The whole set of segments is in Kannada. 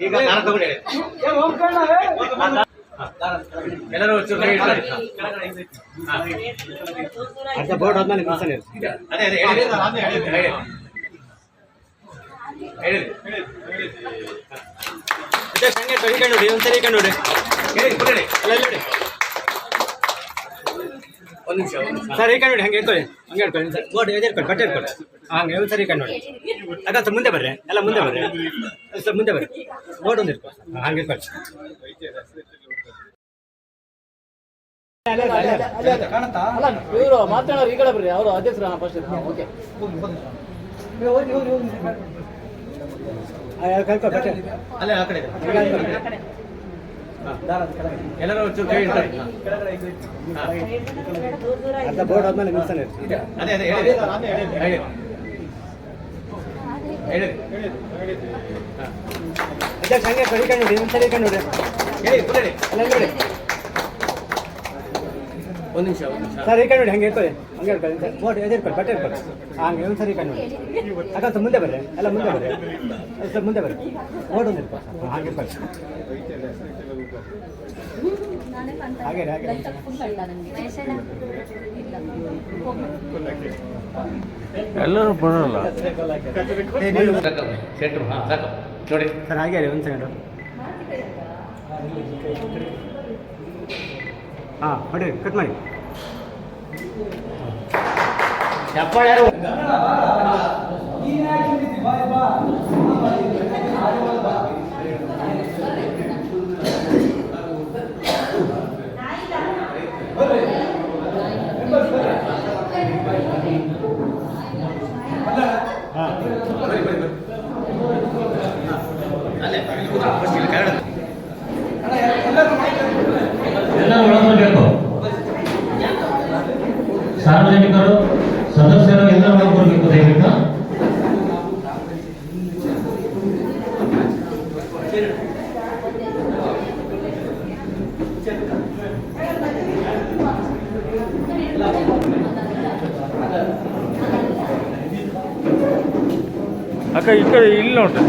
ಈಗ ನಾನು ತಗೊಂಡೆ ಎಲ್ಲರೂ ಅರ್ಧ ಬೋರ್ಡ್ ಆದ್ಮೇಲೆ ಅದೇ ಅದೇ ಹೇಳಿ ನೋಡಿ ಒಂದ್ಸರಿ ನೋಡಿ ಒಂದು ನಿಮಿಷ ಸರ್ ಈ ನೋಡಿ ಹಂಗೆ ಹೇಳ್ಕೊಳ್ಳಿ ಹಂಗೆ ಹೇಳ್ಕೊಳ್ಳಿ ಸರ್ ಬೋರ್ಡ್ ಎದಿರ್ಕೊಳ್ಳಿ ಬಟ್ಟೆ ಇಟ್ಕೊಳ್ಳಿ ಹಂಗೆ ಒಂದ್ಸರಿ ನೋಡಿ ಅದ ಸರ್ ಮುಂದೆ ಬರ್ರಿ ಎಲ್ಲ ಮುಂದೆ ಬರ್ರಿ ಸರ್ ಮುಂದೆ ಬರ್ರಿ ಬೋರ್ಡ್ ಒಂದು ಇಟ್ಕೊಳ್ಳಿ ಹಂಗೆ ಇಟ್ಕೊಳ್ಳಿ ಇವರು ಮಾತನಾಡೋರು ಈ ಕಡೆ ಬರ್ರಿ ಅವರು ಅಧ್ಯಕ್ಷರ ಫಸ್ಟ್ ಓಕೆ ಅಲ್ಲೇ ಆ ಕಡೆ ಎಲ್ಲರೂ ಅರ್ಧ ಬೋರ್ಡ್ ಆದ್ಮೇಲೆ ನಿಲ್ಸನೆ ಅದೇ ಅದೇ ಹೇಳಿ ಅಧ್ಯಕ್ಷ ಹಂಗೆ ಕಡಿಕೊಂಡು ನೋಡಿ ಒಂದ್ಸರಿ ನೋಡಿ ಹೇಳಿ ಅಲ್ಲ ನೋಡಿ ಒಂದು ನಿಮಿಷ ಸರ್ ಈ ಕಡೆ ನೋಡಿ ಹಂಗೆ ಇರ್ಕೊಳ್ಳಿ ಹಂಗೆ ಇರ್ಕೊಳ್ಳಿ ಸರ್ ಬೋರ್ಡ್ ಎದಿರ್ಕೊಳ್ಳಿ ಬಟ್ಟೆ ಇಟ್ಕೊಳ್ಳಿ ಹಂಗೆ ಒಂದ್ಸರಿ ನೋಡಿ ಅದ ಸರ್ ಮುಂದೆ ಬರ್ರಿ ಎಲ್ಲ ಮುಂದೆ ಬರ್ರಿ ಸರ್ ಮುಂದೆ ಬರ್ರಿ ಬೋರ್ಡ್ ಒಂದು ಇಟ್ಕೊಳ್ಳಿ ಹಾಗೆ ಇಟ್ಕೊಳ್ಳಿ ಹಾಗೆ ಹಾಗೆ ಎಲ್ಲರೂ ಬರೋಲ್ಲ ನೋಡಿ ಸರ್ ಹಾಗೆ ಒಂದು ಸೆಕೆಂಡು ಹಾಂ ಹೊಡಿ ಕಟ್ ಮಾಡಿ ಯಾರು ಎಲ್ಲರೂ ಒಳಗೊಳ್ಬೇಕು ಸಾರ್ವಜನಿಕರು ಸದಸ್ಯರು ಎಲ್ಲರೂ ಒಳಗೊಳ್ಬೇಕು ದಯವಿಟ್ಟು ಅಕ್ಕ ಈ ಕಡೆ ಇಲ್ಲಿ ನೋಡ್ರಿ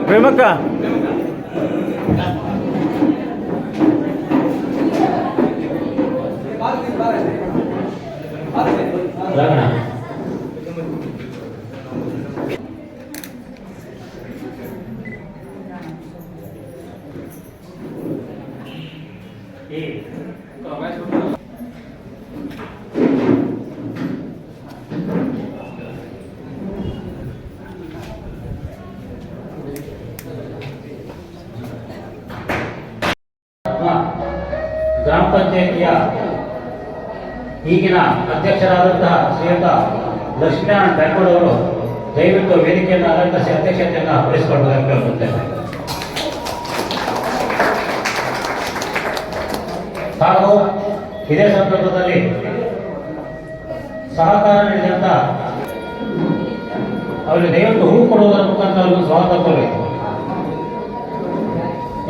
ಪ್ರೇಮಕ್ಕ ಗ್ರಾಮ ಪಂಚಾಯಿತಿಯ ಈಗಿನ ಅಧ್ಯಕ್ಷರಾದಂತಹ ಶ್ರೀಯುತ ಲಕ್ಷ್ಮೀನಾರಾಯಣ ಬ್ಯಾಂಕೋಡ್ ಅವರು ದಯವಿಟ್ಟು ವೇದಿಕೆಯನ್ನು ಅಲಂಕರಿಸಿ ಅಧ್ಯಕ್ಷತೆಯನ್ನು ವಹಿಸಿಕೊಳ್ಳುವುದಕ್ಕೆ ಕೇಳಿಕೊಳ್ಳುತ್ತೇನೆ. ಹಾಗೂ ಇದೇ ಸಂದರ್ಭದಲ್ಲಿ ಸಹಕಾರ ನೀಡಿದಂಥ ಅವರಿಗೆ ದಯವಿಟ್ಟು ಹೂ ಕೊಡುವುದರ ಮುಖಾಂತರ ಅವರಿಗೆ ಸ್ವಾಗತ ಕೋರಬೇಕು.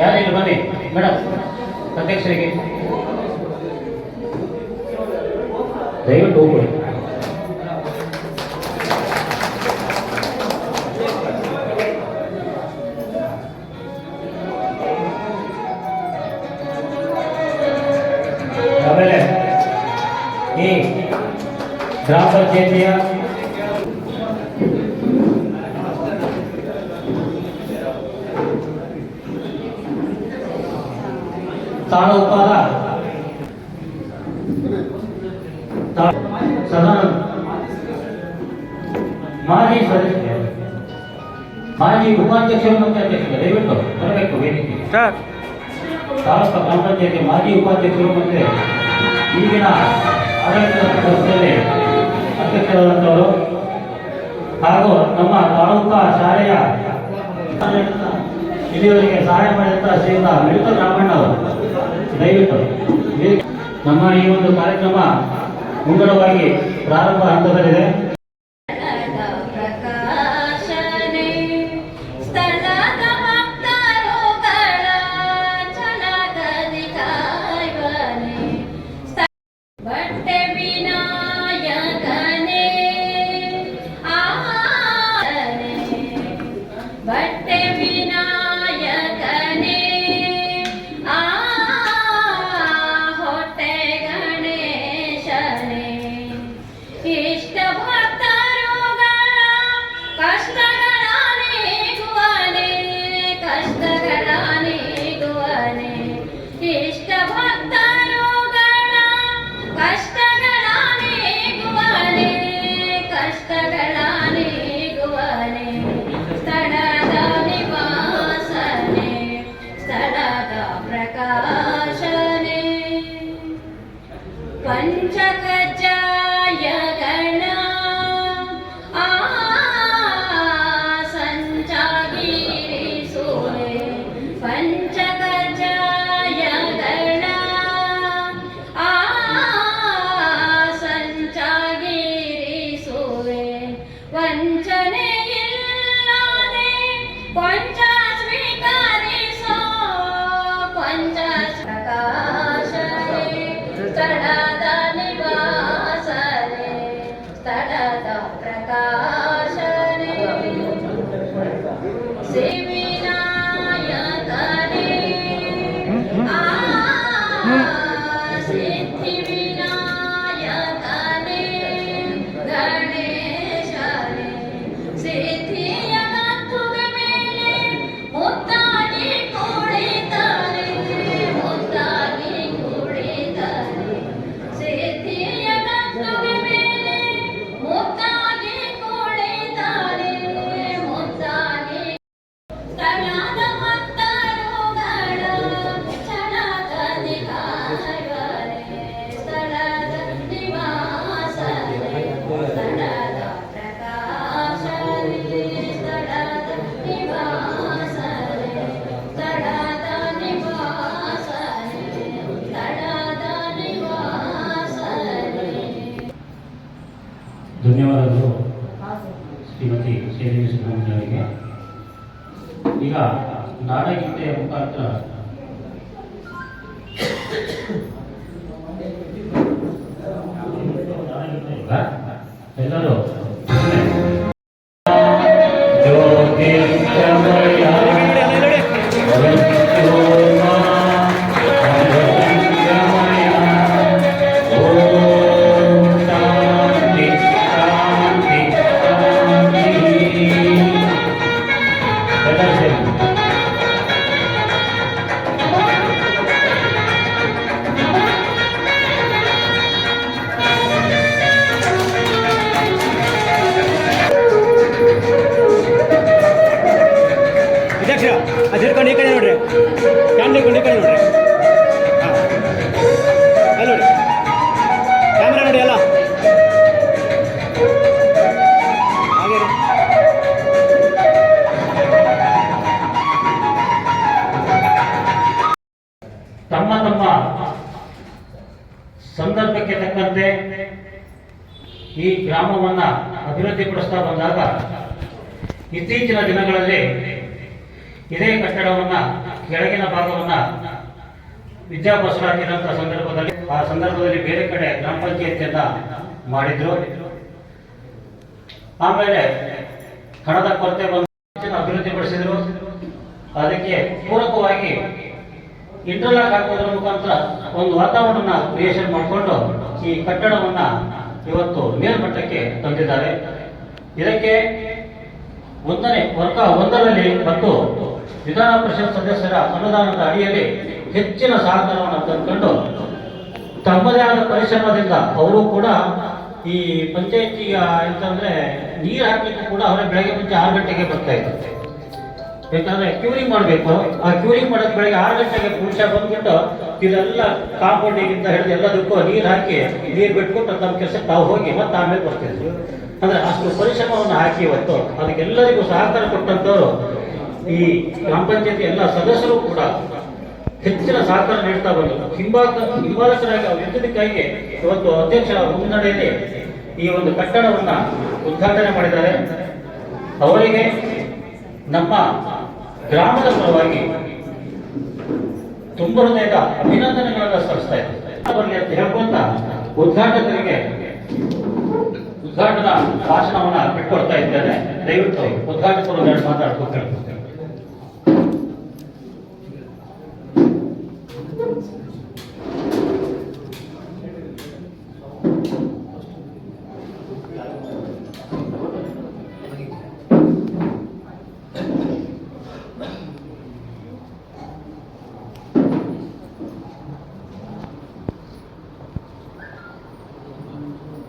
ಯಾರಿಲ್ಲ ಬನ್ನಿ ಮೇಡಮ್ ಅಧ್ಯಕ್ಷರಿಗೆ ದಯವಿಟ್ಟು ಹೂ ಕೊಡಿ. ಆಮೇಲೆ ಈ ಗ್ರಾಮ ಪಂಚಾಯಿತಿಯ ತಾಲೂಕಾದ ಸದಾನಂದ ಮಾಜಿ ಸದಸ್ಯ ಮಾಜಿ ಉಪಾಧ್ಯಕ್ಷರು ಮತ್ತು ಅಧ್ಯಕ್ಷರು ದಯವಿಟ್ಟು ಬರಬೇಕು ವೇದಿಕೆಗೆ. ತಾಲೂಕು ಗ್ರಾಮ ಪಂಚಾಯತಿ ಮಾಜಿ ಉಪಾಧ್ಯಕ್ಷರು ಮತ್ತು ಈಗಿನ ಆಡಳಿತ ವ್ಯವಸ್ಥೆಯಲ್ಲಿ ಅಧ್ಯಕ್ಷರಾದಂಥವರು ಹಾಗೂ ನಮ್ಮ ತಾಲೂಕಾ ಶಾಲೆಯ ಇಲ್ಲಿವರೆಗೆ ಸಹಾಯ ಮಾಡಿದಂಥ ಶ್ರೀಯುತ ಮೆಡಿಕಲ್ ರಾಮಣ್ಣ ಅವರು ದಯವಿಟ್ಟು ನಮ್ಮ ಈ ಒಂದು ಕಾರ್ಯಕ್ರಮ ಮುಂಗಡವಾಗಿ ಪ್ರಾರಂಭ ಹಂತದಲ್ಲಿದೆ. ಪ್ರಕಾಶನೆ ಸ್ಥಳ ಭಕ್ತರುಗಳ ಕಷ್ಟಗಳ ನೀಗುವನೆ ಕಷ್ಟಗಳ ನೀಗುವನೆ ಇಷ್ಟ ಭಕ್ತರುಗಳ ಕಷ್ಟಗಳ ನೀಗುವನೆ ಕಷ್ಟಗಳ ನೀಗುವನೆ ಸ್ಥಳದ ನಿವಾಸನೆ ಸ್ಥಳದ ಪ್ರಕಾಶನೆ ಪಂಚಕಜ್ಜಾಯಗಳ ಸಂಚಾಗಿರಿಸುವೆ ಪಂಚಕಜ್ಜಾಯಗಳ ಸಂಚಾಗಿರಿಸುವೆ ವಂಚನೆಯಿಲ್ಲದೆ ಕೊಂಚ ಸ್ವೀಕರಿಸೋ ಕೊಂಚ ಪ್ರಕಾಶನೆ ಸ್ಥಳದ ನಿವಾಸನೆ ಸ್ಥಳದ ಪ್ರಕಾಶನೆ ಸಿವಿನಾಯಕನೇ ಸಿದ್ಧಿ ವಿನಾಯಕನೇ ಗಣೇಶನೇ ಸಿದ್ಧಿಯ ಗತ್ತುಗ ಮೇಲೆ ಮುದ್ದಾಗಿ ಕುಳಿತನೆ ಮುದ್ದಾಗಿ ಕುಳಿತನೆ ಸಿದ್ಧಿಯ ಗತ್ತುಗ ಮೇಲೆ ಮುದ್ದಾಗಿ ಕುಳಿತನೆ ಮುದ್ದಾಗಿ ಸ್ಥಳದ ಭಕ್ತರುಗಳ ಕ್ಷಣದ ನಿವಾಸನೆ ಸ್ಥಳದ ನಿವಾಸನೆ ಸ್ಥಳದ ಪ್ರಕಾಶನೆ ಸ್ಥಳದ ನಿವಾಸನೆ ಸ್ಥಳದ ನಿವಾಸನೆ ಸ್ಥಳದ ನಿವಾಸನೆ. ಧನ್ಯವಾದಗಳು ಶ್ರೀಮತಿ ಶ್ರೀದೇವಿ ಸುಬ್ರಹ್ಮಣ್ಯ ಅವರಿಗೆ. ಈಗ ನಾಡಗೀತೆಯ ಮುಖಾಂತರ ಎಲ್ಲರೂ ಜ್ಯೋತಿರ್ಗಮಯ ಮೃತ್ಯುರ್ಮಾ ಅಮೃತಂಗಮಯ ಓಂ ಶಾಂತಿ ಶಾಂತಿ ಶಾಂತಿ. ಎಲ್ಲರೂ ಸೇರಿ. ಅಧ್ಯಕ್ಷ ಅದು ಹಿಡ್ಕೊಂಡು ಈ ಕಡೆ ನೋಡ್ರಿ ಕ್ಯಾಮ್ರಾ ಹಿಡ್ಕೊಂಡು ಈ ಕಡೆ ನೋಡ್ರಿ ಹಾಂ ಅಲ್ಲಿ ನೋಡಿ ಕ್ಯಾಮ್ರಾ ನೋಡಿ ಅಲ್ಲ ಹಾಗೆ ರೀ. ತಮ್ಮ ತಮ್ಮ ಸಂದರ್ಭಕ್ಕೆ ತಕ್ಕಂತೆ ಈ ಗ್ರಾಮವನ್ನ ಅಭಿವೃದ್ಧಿಪಡಿಸ್ತಾ ಬಂದಾಗ ಇತ್ತೀಚಿನ ದಿನಗಳಲ್ಲಿ ಇದೇ ಕಟ್ಟಡವನ್ನ ಕೆಳಗಿನ ಭಾಗವನ್ನ ವಿದ್ಯಾಭ್ಯಾಸರಾಗಿರುವಂಥ ಸಂದರ್ಭದಲ್ಲಿ ಬೇರೆ ಕಡೆ ಗ್ರಾಮ ಪಂಚಾಯತಿಯನ್ನ ಮಾಡಿದ್ರು. ಆಮೇಲೆ ಹಣದ ಕೊರತೆ ಬಂದು ಅಭಿವೃದ್ಧಿಪಡಿಸಿದ್ರು. ಅದಕ್ಕೆ ಪೂರಕವಾಗಿ ಇಂಟರ್ಲಾಕ್ ಹಾಕೋದ್ರ ಮುಖಾಂತರ ಒಂದು ವಾತಾವರಣ ಕ್ರಿಯೇಷನ್ ಮಾಡಿಕೊಂಡು ಈ ಕಟ್ಟಡವನ್ನ ಇವತ್ತು ಮೇಲ್ಮಟ್ಟಕ್ಕೆ ತಂದಿದ್ದಾರೆ. ಇದಕ್ಕೆ ಒಂದರಲ್ಲಿ ಮತ್ತು ವಿಧಾನ ಪರಿಷತ್ ಸದಸ್ಯರ ಅನುದಾನದ ಅಡಿಯಲ್ಲಿ ಹೆಚ್ಚಿನ ಸಹಕಾರವನ್ನು ತಂದುಕೊಂಡು ತಮ್ಮದೇ ಆದ ಪರಿಶ್ರಮದಿಂದ ಅವರು ಕೂಡ ಈ ಪಂಚಾಯತಿಗೆ ಅಂತಂದ್ರೆ ನೀರು ಹಾಕಲಿಕ್ಕೂ ಕೂಡ ಅವರೇ ಬೆಳಗ್ಗೆ ಮುಂಚೆ 6 ಗಂಟೆಗೆ ಬರ್ತಾ ಇದ್ರು. ಯಾಕಂದ್ರೆ ಕ್ಯೂರಿಂಗ್ ಮಾಡಬೇಕು. ಆ ಕ್ಯೂರಿಂಗ್ ಮಾಡೋದು ಬೆಳಗ್ಗೆ 6 ಗಂಟೆಗೆ ಮುಂಚೆ ಬಂದ್ಬಿಟ್ಟು ಇದೆಲ್ಲ ಕಾಂಪೌಂಡಿಗಿಂತ ಹಿಡಿದು ಎಲ್ಲದಕ್ಕೂ ನೀರು ಹಾಕಿ ನೀರು ಬಿಟ್ಬಿಟ್ಟು ತಮ್ಮ ಕೆಲಸಕ್ಕೆ ತಾವು ಹೋಗಿ ಮತ್ತೆ ಆಮೇಲೆ ಬರ್ತಿದ್ರು. ಅಂದ್ರೆ ಅಷ್ಟು ಪರಿಶ್ರಮವನ್ನು ಹಾಕಿ ಇವತ್ತು ಅದಕ್ಕೆಲ್ಲರಿಗೂ ಸಹಕಾರ ಕೊಟ್ಟಂತವರು ಈ ಗ್ರಾಮ ಪಂಚಾಯತಿ ಎಲ್ಲ ಸದಸ್ಯರು ಕೂಡ ಹೆಚ್ಚಿನ ಸಹಕಾರ ನೀಡ್ತಾ ಬಂದರು. ಹಿಂಬಾಲಕರಾಗಿ ಅವರು ಇದ್ದಕ್ಕಾಗಿ ಇವತ್ತು ಅಧ್ಯಕ್ಷರ ಮುನ್ನಡೆಯಲ್ಲಿ ಈ ಒಂದು ಕಟ್ಟಡವನ್ನ ಉದ್ಘಾಟನೆ ಮಾಡಿದ್ದಾರೆ. ಅವರಿಗೆ ನಮ್ಮ ಗ್ರಾಮದ ಪರವಾಗಿ ತುಂಬ ಹೃದಯದ ಅಭಿನಂದನೆಗಳನ್ನು ಸಲ್ಲಿಸ್ತಾ ಇದ್ದಾರೆ. ಬರಲಿ ಅಂತ ಹೇಳ್ಕೊಂತ ಉದ್ಘಾಟಕರಿಗೆ ಉದ್ಘಾಟನಾ ಭಾಷಣವನ್ನ ಬಿಟ್ಕೊಡ್ತಾ ಇದ್ದೇನೆ. ದಯವಿಟ್ಟು ಉದ್ಘಾಟಕರು ಮಾತಾಡ್ಕೊಂಡು ಕೇಳ್ಕೊಳ್ತೇನೆ.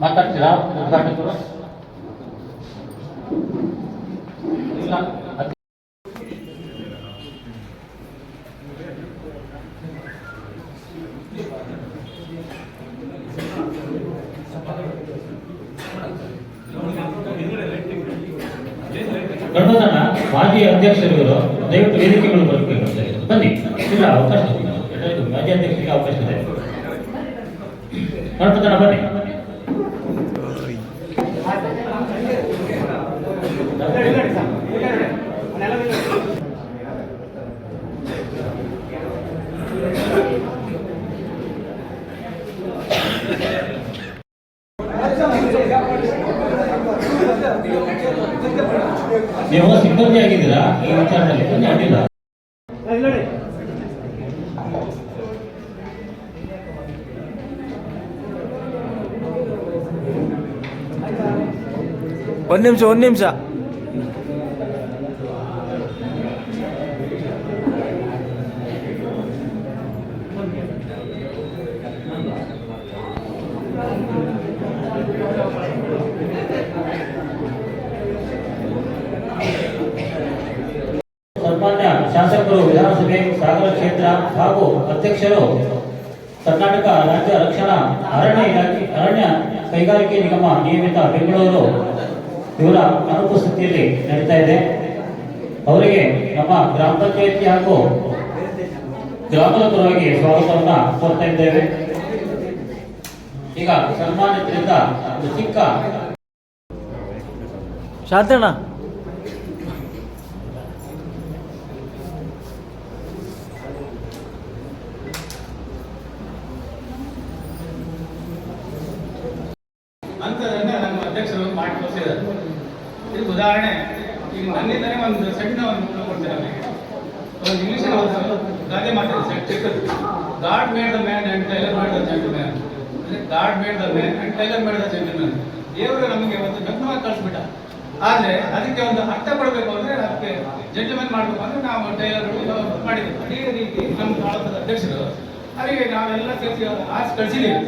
ಮಾತಾಡ್ತೀರಾ ಉದ್ಘಾಟಕರು? ಇಲ್ಲ. ಗಣಪತನ ಮಾಜಿ ಅಧ್ಯಕ್ಷರುಗಳು ದಯವಿಟ್ಟು ವೇದಿಕೆಗಳು ಬರಬೇಕಾಗುತ್ತೆ. ಬನ್ನಿ, ಇಲ್ಲ ಅವಕಾಶ ಇಲ್ಲ. ಮಾಜಿ ಅಧ್ಯಕ್ಷರಿಗೆ ಅವಕಾಶ ಇದೆ. ಗಣಪತನ ಬನ್ನಿ. ನೀವು ಸಿಬ್ಬಂದಿ ಆಗಿದ್ದೀರಾ ಈ ವಿಚಾರದಲ್ಲಿ? ಅಡ್ಡಿಲ್ಲ. ಒಂದು ನಿಮಿಷ ಸನ್ಮಾನ್ಯ ಶಾಸಕರು, ವಿಧಾನಸಭೆ ಸಾಗರ ಕ್ಷೇತ್ರ ಹಾಗೂ ಅಧ್ಯಕ್ಷರು, ಕರ್ನಾಟಕ ರಾಜ್ಯ ರಕ್ಷಣಾ ಅರಣ್ಯ ಇಲಾಖೆ ಅರಣ್ಯ ಕೈಗಾರಿಕೆ ನಿಗಮ ನಿಯಮಿತ ಬೆಂಗಳೂರು ಇವರ ಅನುಪಸ್ಥಿತಿಯಲ್ಲಿ ನಡೀತಾ ಇದೆ. ಅವರಿಗೆ ನಮ್ಮ ಗ್ರಾಮ ಪಂಚಾಯತಿ ಹಾಗೂ ಗ್ರಾಮದ ಪರವಾಗಿ ಸ್ವಾಗತವನ್ನ ಕೋರ್ತಾ ಇದ್ದೇವೆ. ಈಗ ಸನ್ಮಾನಿತರಿಂದ ಒಂದು ಚಿಕ್ಕ ಶಾಂತಣ್ಣ ಅಂತದನ್ನ ನಮ್ಮ ಅಧ್ಯಕ್ಷರು ಮಾಡಿ ತೋರಿಸಿದ್ದಾರೆ. ಇದಕ್ಕೆ ಉದಾಹರಣೆ ಈಗ ನನ್ನಿಂದನೇ ಒಂದು ಸಣ್ಣ ಒಂದು ಕೊಡ್ತೇನೆ ಅವರಿಗೆ. ಒಂದು ಇಂಗ್ಲೀಷಲ್ಲಿ ಒಂದು ಗಾದೆ ಮಾತಾಡಿ ಚಿಕ್ಕದು, God made the man and tailor made the gentleman. ಅಂದರೆ God made the man and tailor made the gentleman. ದೇವರು ನಮಗೆ ಒಂದು ನಗ್ನವಾಗಿ ಕಳಿಸ್ಬಿಟ್ಟ. ಆದರೆ ಅದಕ್ಕೆ ಒಂದು ಅರ್ಥ ಕೊಡಬೇಕು ಅಂದರೆ ಅದಕ್ಕೆ ಜಡ್ಜ್ಮೆಂಟ್ ಮಾಡಬೇಕು ಅಂದರೆ ನಾವು ಟೈಲರ್ಗಳು ಮಾಡಿದ್ವಿ. ಅದೇ ರೀತಿ ನಮ್ಮ ತಾಲೂಕದ ಅಧ್ಯಕ್ಷರು ಅವರಿಗೆ ನಾವೆಲ್ಲ ಸೇರಿಸಿ ಆಸೆ ಕಳಿಸಿದ್ದೀವಿ,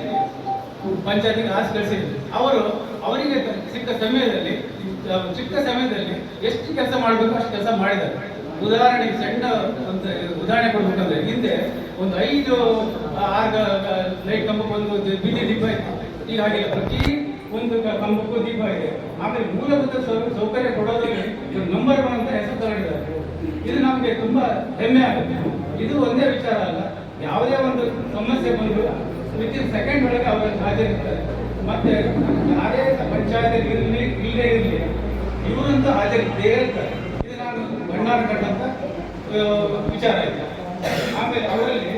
ಪಂಚಾಯತಿಗೆ ಆಸೆ ಕಳಿಸಿದ್ವಿ. ಅವರಿಗೆ ಚಿಕ್ಕ ಸಮಯದಲ್ಲಿ ಎಷ್ಟು ಕೆಲಸ ಮಾಡಬೇಕು ಅಷ್ಟು ಕೆಲಸ ಮಾಡಿದ್ದಾರೆ. ಉದಾಹರಣೆಗೆ ಸಣ್ಣ ಒಂದು ಉದಾಹರಣೆ ಕೊಡ್ಬೇಕಂದ್ರೆ, ಹಿಂದೆ ಒಂದು 5-6 ಲೈಟ್ ಕಂಬಕ್ಕೆ ಒಂದು ಬೀದಿ ದೀಪ ಇತ್ತು. ಈಗ ಹಾಗಿಲ್ಲ, ಪ್ರತಿ ಒಂದು ಕಂಬಕ್ಕೂ ದೀಪ ಇದೆ. ಆಮೇಲೆ ಮೂಲಭೂತ ಸೌಕರ್ಯ ಕೊಡೋದ್ರಲ್ಲಿ ನಂಬರ್ 1 ಅಂತ ಹೆಸರು ತಗೊಂಡಿದ್ದಾರೆ. ಇದು ನಮಗೆ ತುಂಬಾ ಹೆಮ್ಮೆ ಆಗುತ್ತೆ. ಇದು ಒಂದೇ ವಿಚಾರ ಅಲ್ಲ, ಯಾವುದೇ ಒಂದು ಸಮಸ್ಯೆ ಬಂದು ವಿತಿನ್ ಸೆಕೆಂಡ್ ಒಳಗೆ ಅವರು ಹಾಜರಿರ್ತಾರೆ. ಮತ್ತೆ ಯಾರೇ ಪಂಚಾಯತ್ ಇರಲಿ ಇಲ್ಲದೇ ಇರಲಿ ಇವರಂತೂ ಹಾಜರಿದ್ದೇ ಇರ್ತಾರೆ. ಇದು ನಾನು ಬಣ್ಣಾರ ಕಂಡಂತ ವಿಚಾರ ಆಯ್ತು. ಆಮೇಲೆ ಅವರಲ್ಲಿ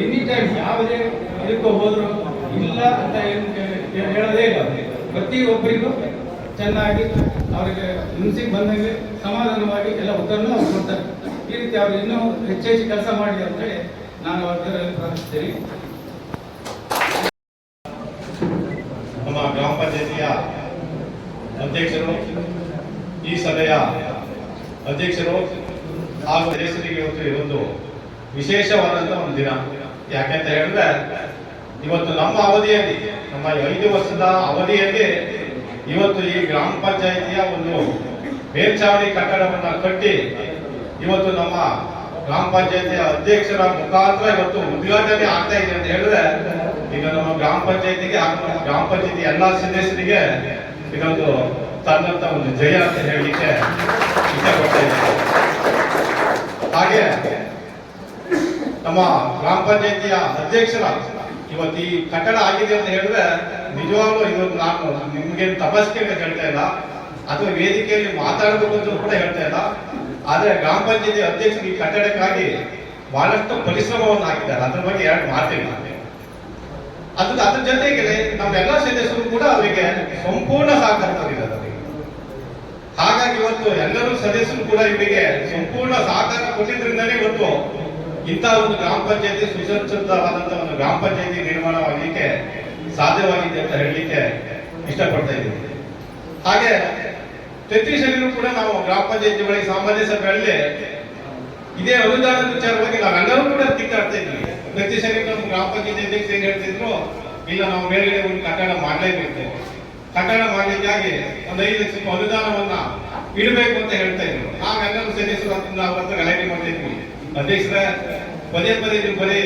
ಎನಿ ಟೈಮ್ ಯಾವುದೇ ಇದಕ್ಕೂ ಹೋದ್ರು ಇಲ್ಲ ಅಂತ ಏನು ಹೇಳೋದೇ ಇಲ್ಲ. ಪ್ರತಿಯೊಬ್ಬರಿಗೂ ಚೆನ್ನಾಗಿ ಅವರಿಗೆ ಮನಸ್ಸಿಗೆ ಬಂದಂಗೆ ಸಮಾಧಾನವಾಗಿ ಎಲ್ಲ ಉತ್ತರನೂ ಅವ್ರು ಕೊಡ್ತಾರೆ. ಈ ರೀತಿ ಅವರು ಇನ್ನೂ ಹೆಚ್ಚೆಚ್ಚು ಕೆಲಸ ಮಾಡಲಿ ಅಂತೇಳಿ ನಾನು ಅವರಲ್ಲಿ ಪ್ರಾರ್ಥಿಸ್ತೇನೆ. ನಮ್ಮ ಗ್ರಾಮ ಪಂಚಾಯತಿಯ ಅಧ್ಯಕ್ಷರು, ಈ ಸಭೆಯ ಅಧ್ಯಕ್ಷರು ಹಾಗೂ ಸದಸ್ಯರಿಗೆ ಇವತ್ತು ವಿಶೇಷವಾದಂತಹ ಒಂದು ದಿನ. ಯಾಕೆಂತ ಹೇಳಿದ್ರೆ, ಇವತ್ತು ನಮ್ಮ ಅವಧಿಯಲ್ಲಿ, ನಮ್ಮ 5 ವರ್ಷದ ಅವಧಿಯಲ್ಲಿ ಇವತ್ತು ಈ ಗ್ರಾಮ ಪಂಚಾಯತಿಯ ಒಂದು ಮೇಲ್ಛಾವಣಿ ಕಟ್ಟಡವನ್ನ ಕಟ್ಟಿ ಇವತ್ತು ನಮ್ಮ ಗ್ರಾಮ ಪಂಚಾಯತಿಯ ಅಧ್ಯಕ್ಷರ ಮುಖಾಂತರ ಇವತ್ತು ಉದ್ಘಾಟನೆ ಆಗ್ತಾ ಇದೆ ಅಂತ ಹೇಳಿದ್ರೆ, ಈಗ ನಮ್ಮ ಗ್ರಾಮ ಪಂಚಾಯತಿಗೆ ಹಾಗೂ ನಮ್ಮ ಗ್ರಾಮ ಪಂಚಾಯತಿ ಎಲ್ಲಾ ಸದಸ್ಯರಿಗೆ ಇದೊಂದು ತನ್ನಂತ ಒಂದು ಜಯ ಅಂತ ಹೇಳಲಿಕ್ಕೆ ಇಷ್ಟಪಡ್ತಾ ಇದ್ದೇನೆ. ಹಾಗೆ ನಮ್ಮ ಗ್ರಾಮ ಪಂಚಾಯತಿಯ ಅಧ್ಯಕ್ಷರ ಇವತ್ತು ಈ ಕಟ್ಟಡ ಆಗಿದೆ ಅಂತ ಹೇಳಿದ್ರೆ, ನಿಜವಾಗ್ಲೂ ಇವತ್ತು ನಾನು ನಿಮ್ಗೆ ತಪಸ್ಸಿಗೆ ಹೇಳ್ತಾ ಇಲ್ಲ ಅಥವಾ ವೇದಿಕೆಯಲ್ಲಿ ಮಾತಾಡಬೇಕು ಅಂತ ಕೂಡ ಹೇಳ್ತಾ ಇಲ್ಲ. ಆದ್ರೆ ಗ್ರಾಮ ಪಂಚಾಯತಿ ಅಧ್ಯಕ್ಷರು ಈ ಕಟ್ಟಡಕ್ಕಾಗಿ ಬಹಳಷ್ಟು ಪರಿಶ್ರಮವನ್ನು ಹಾಕಿದ್ದಾರೆ. ಅದ್ರ ಬಗ್ಗೆ 2 ಮಾತಿಲ್ಲ. ಅದ್ರ ಜೊತೆಗೆ ನಮ್ಮೆಲ್ಲ ಸದಸ್ಯರು ಕೂಡ ಅವರಿಗೆ ಸಂಪೂರ್ಣ ಸಹಕಾರ ನೀಡಿದ್ದಾರೆ. ಹಾಗಾಗಿ ಇವತ್ತು ಎಲ್ಲರೂ ಸದಸ್ಯರು ಕೂಡ ಇವರಿಗೆ ಸಂಪೂರ್ಣ ಸಹಕಾರ ಕೊಟ್ಟಿದ್ರಿಂದಲೇ ಇವತ್ತು ಇಂತಹ ಒಂದು ಗ್ರಾಮ ಪಂಚಾಯತಿ ಸುಸಜ್ಜಿತವಾದಂತಹ ಒಂದು ಗ್ರಾಮ ಪಂಚಾಯತಿ ನಿರ್ಮಾಣವಾಗಲಿಕ್ಕೆ ಸಾಧ್ಯವಾಗಿದೆ ಅಂತ ಹೇಳಲಿಕ್ಕೆ ಇಷ್ಟಪಡ್ತಾ ಇದ್ದೀನಿ. ಹಾಗೆ ಪ್ರತಿ ಸರಿನೂ ಕೂಡ ನಾವು ಗ್ರಾಮ ಪಂಚಾಯತಿ ಬಳಿ ಸಾಮಾನ್ಯ ಸಭೆಯಲ್ಲಿ ಇದೇ ಅನುದಾನದ ವಿಚಾರವಾಗಿ ನಾವೆಲ್ಲರೂ ಕೂಡ ಕಿತ್ತಾಡ್ತಾ ಇದ್ವಿ. ಪ್ರತಿ ಸರಿ ನಮ್ಮ ಗ್ರಾಮ ಪಂಚಾಯತಿ ಅಧ್ಯಕ್ಷರು ಏನ್ ಹೇಳ್ತಿದ್ರು, ಇಲ್ಲ ನಾವು ಮೇಲ್ಗಡೆ ಒಂದು ಕಟ್ಟಡ ಮಾಡಲೇಬೇಕು, ಕಟ್ಟಡ ಮಾಡಲಿಕ್ಕಾಗಿ ಒಂದು 5 ಲಕ್ಷ ರೂಪಾಯಿ ಅನುದಾನವನ್ನ ಇಡಬೇಕು ಅಂತ ಹೇಳ್ತಾ ಇದ್ರು. ನಾವೆಲ್ಲರೂ ಸದಸ್ಯರು ಅವ್ರ ಹತ್ರ ಗಲಾಟೆ ಮಾಡ್ತಿದ್ವಿ. ಅಧ್ಯಕ್ಷರ ಪದೇ ಪದೇ ನೀವು ಬರೀ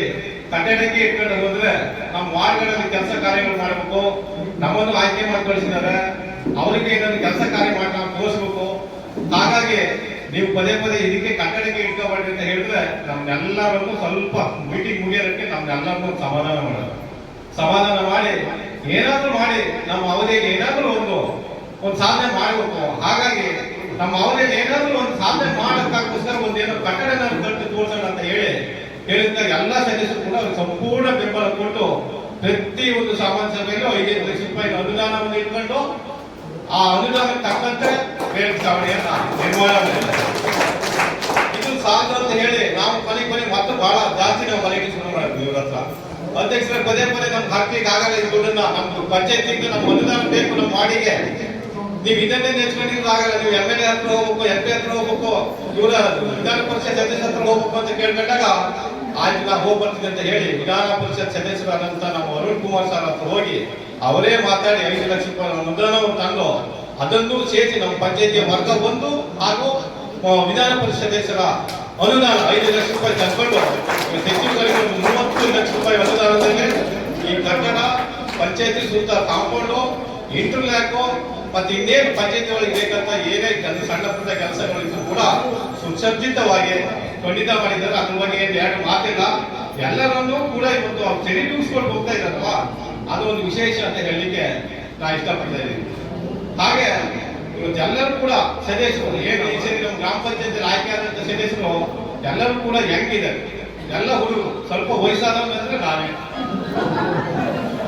ಕಟ್ಟಡಕ್ಕೆ ಇಟ್ಕೊಂಡು ಹೋದ್ರೆ ನಮ್ಮ ವಾರ್ಡ್ಗಳಲ್ಲಿ ಕೆಲಸ ಕಾರ್ಯಗಳು ಮಾಡಬೇಕು, ನಮ್ಮನ್ನು ಆಯ್ಕೆ ಮಾಡಿ ಕಳಿಸಿದ್ದಾರೆ, ಅವರಿಗೆ ಏನಾದ್ರು ಕೆಲಸ ಕಾರ್ಯ ಮಾಡಿ ನಾವು ತೋರಿಸ್ಬೇಕು. ಹಾಗಾಗಿ ನೀವು ಪದೇ ಪದೇ ಇದಕ್ಕೆ ಕಟ್ಟಡಕ್ಕೆ ಇಟ್ಕೋಬೇಡಿ ಅಂತ ಹೇಳಿದ್ರೆ ನಮ್ನೆಲ್ಲರನ್ನು ಸ್ವಲ್ಪ ಮೀಟಿಂಗ್ ಮುಗಿಯೋದಕ್ಕೆ ನಮ್ನೆಲ್ಲರನ್ನು ಸಮಾಧಾನ ಮಾಡಿ ಏನಾದ್ರೂ ಮಾಡಿ ನಮ್ಮ ಅವಧಿಯಲ್ಲಿ ಏನಾದ್ರೂ ಒಂದು ಸಾಧನೆ ಮಾಡಬೇಕು. ಹಾಗಾಗಿ ನಮ್ಮ ಅವಧಿಯಲ್ಲಿ ಏನಾದ್ರೂ ಒಂದು ಸಾಧನೆ ಮಾಡೋಕ್ಕಾಗೋಸ್ಕರ ಒಂದೇನೋ ಕಟ್ಟಡ ಕಟ್ಟಿ ತೋರಿಸೋಣ ಅಂತ ಹೇಳಿದಾಗ ಎಲ್ಲ ಸದಸ್ಯರು ಕೂಡ ಅವ್ರಿಗೆ ಸಂಪೂರ್ಣ ಬೆಂಬಲ ಕೊಟ್ಟು ಪ್ರತಿ ಒಂದು ಸಾಮಾನ್ಯ ಸಭೆಯಲ್ಲೂ 5 ಲಕ್ಷ ರೂಪಾಯಿ ಅನುದಾನವನ್ನು ಇಟ್ಕೊಂಡು ಆ ಅನುದಾನ ತಕ್ಕಂತೆ ಬೇರೆ ಚಾವಣಿಯನ್ನ ನಿರ್ಮಾಣ ಮಾಡಿದ್ದಾರೆ. ಇದು ಸಾಧ್ಯ ಅಂತ ಹೇಳಿ ನಾವು ಕೊನೆ ಮತ್ತೆ ಬಹಳ ಜಾಸ್ತಿ ನಾವು ಮನೆಗೆ ಶುರು ಮಾಡಿದ್ವಿ ಇವ್ರ ಹತ್ರ. ಅಧ್ಯಕ್ಷರ ಪದೇ ನಮ್ಗೆ ಹಾಕ್ಲಿಕ್ಕೆ ಆಗಲ್ಲ, ಇದು ದುಡ್ಡನ್ನ ನಮ್ದು ಪಂಚಾಯತಿಗೆ ನಮ್ಮ ಅನುದಾನ ಬೇಕು ನಮ್ಮ ಮಾಡಿಗೆ, ನೀವು ಇದನ್ನೇ ನೆಚ್ಕೊಂಡಿದ್ರು ಆಗಲ್ಲ, ನೀವು MLA ಹತ್ರ ಹೋಗ್ಬೇಕು, MP ಹತ್ರ ಹೋಗ್ಬೇಕು, ಇವರ ವಿಧಾನ ಪರಿಷತ್ ಸದಸ್ಯರ ಹತ್ರ ಹೋಗ್ಬೇಕು ಅಂತ ಕೇಳ್ಕೊಂಡಾಗ ಆಯ್ತು ನಾವು ಹೋಗಿ ಬರ್ತೀವಿ ಅಂತ ಹೇಳಿ ವಿಧಾನ ಪರಿಷತ್ ಸದಸ್ಯರಾದಂತ ನಮ್ಮ ಅರುಣ್ ಕುಮಾರ್ ಸರ್ ಹತ್ರ ಹೋಗಿ ಅವರೇ ಮಾತಾಡಿ 5 ಲಕ್ಷ ರೂಪಾಯಿ ಅನುದಾನವನ್ನು ತಂದು ಅದನ್ನು ಸೇರಿಸಿ ನಮ್ಮ ಪಂಚಾಯತಿಯ ವರ್ಗ 1 ಹಾಗೂ ವಿಧಾನ ಪರಿಷತ್ ಸದಸ್ಯರ ಅನುದಾನ 5 ಲಕ್ಷ ರೂಪಾಯಿ ತಂದ್ಕೊಂಡು ಸಚಿವರಿಗೆ 30 ಲಕ್ಷ ರೂಪಾಯಿ ಅನುದಾನದಲ್ಲಿ ಈ ಕಟ್ಟಡ ಪಂಚಾಯತಿ ಸುತ್ತ ಕಾಂಪೌಂಡು ಇಂಟರ್ಲ್ಯಾಕು ಮತ್ತೆ ಇನ್ನೇನು ಪಂಚಾಯತಿ ಒಳಗೆ ಬೇಕಂತ ಏನೇ ಸಣ್ಣ ಪುಟ್ಟ ಕೆಲಸಗಳಿದ್ರು ಕೂಡ ಸುಸಜ್ಜಿತವಾಗಿ ಖಂಡಿತ ಮಾಡಿದ್ದಾರೆ. ಅದ್ರ ಬಗ್ಗೆ ಎರಡು ಮಾತಿಲ್ಲ. ಎಲ್ಲರನ್ನೂ ಕೂಡ ಇವತ್ತು ಅವ್ರು ಸರಿದೂಗಿಸ್ಕೊಂಡು ಹೋಗ್ತಾ ಇದ್ದಾರಲ್ವ, ಅದು ಒಂದು ವಿಶೇಷ ಅಂತ ಹೇಳಲಿಕ್ಕೆ ನಾ ಇಷ್ಟಪಡ್ತಾ ಇದ್ದೀನಿ. ಹಾಗೆ ಇವತ್ತೆಲ್ಲರೂ ಕೂಡ ಸದಸ್ಯರು ಏನು ಈ ಸರಿ ನಮ್ಮ ಗ್ರಾಮ ಪಂಚಾಯತ್ ಆಯ್ಕೆ ಆದಂತ ಸದಸ್ಯರು ಎಲ್ಲರೂ ಕೂಡ ಹೆಂಗಿದ್ದಾರೆ, ಎಲ್ಲ ಹುಡುಗರು ಸ್ವಲ್ಪ ವಯಸ್ಸಾದವಂದ್ರೆ ನಾವೇ.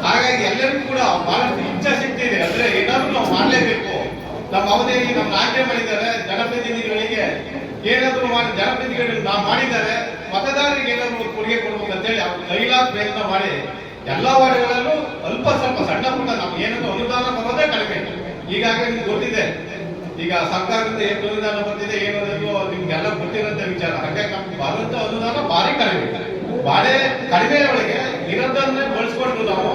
ಹಾಗಾಗಿ ಎಲ್ಲರಿಗೂ ಕೂಡ ಬಹಳಷ್ಟು ಇಚ್ಛಾಶಕ್ತಿ ಇದೆ. ಅಂದ್ರೆ ಏನಾದ್ರೂ ನಾವು ಮಾಡಲೇಬೇಕು. ನಮ್ಮ ಅವಧಿಯಲ್ಲಿ ನಮ್ಮ ಆಯ್ಕೆ ಮಾಡಿದ್ದಾರೆ ಜನಪ್ರತಿನಿಧಿಗಳಿಗೆ ಏನಾದ್ರು ಮಾಡಿ ಜನಪ್ರತಿನಿಧಿಗಳು ನಾವು ಮಾಡಿದ್ದಾರೆ, ಮತದಾರರಿಗೆ ಏನಾದ್ರು ಕೊಡುಗೆ ಕೊಡ್ಬೇಕು ಅಂತೇಳಿ ಅವ್ರು ಕೈಲಾದ ಪ್ರಯತ್ನ ಮಾಡಿ ಎಲ್ಲಾ ವಾರ್ಡ್ಗಳಲ್ಲೂ ಅಲ್ಪ ಸ್ವಲ್ಪ ಸಣ್ಣ ಪುಟ್ಟ ನಮ್ಗೆ ಏನಾದ್ರು ಅನುದಾನ ಬರೋದೇ ಕಡಿಮೆ. ಈಗಾಗಲೇ ನಿಮ್ಗೆ ಗೊತ್ತಿದೆ, ಈಗ ಸರ್ಕಾರದಿಂದ ಎಷ್ಟು ಅನುದಾನ ಬರ್ತಿದೆ ಏನೋ ನಿಮ್ಗೆಲ್ಲ ಗೊತ್ತಿರೋಂಥ ವಿಚಾರ. ಹಾಗಾಗಿ ನಮ್ಗೆ ಬರುವಂತ ಅನುದಾನ ಭಾರಿ ಕಡಿಮೆ ಒಳಗೆ ಇರೋದನ್ನೇ ಬಳಸ್ಕೊಂಡು ನಾವು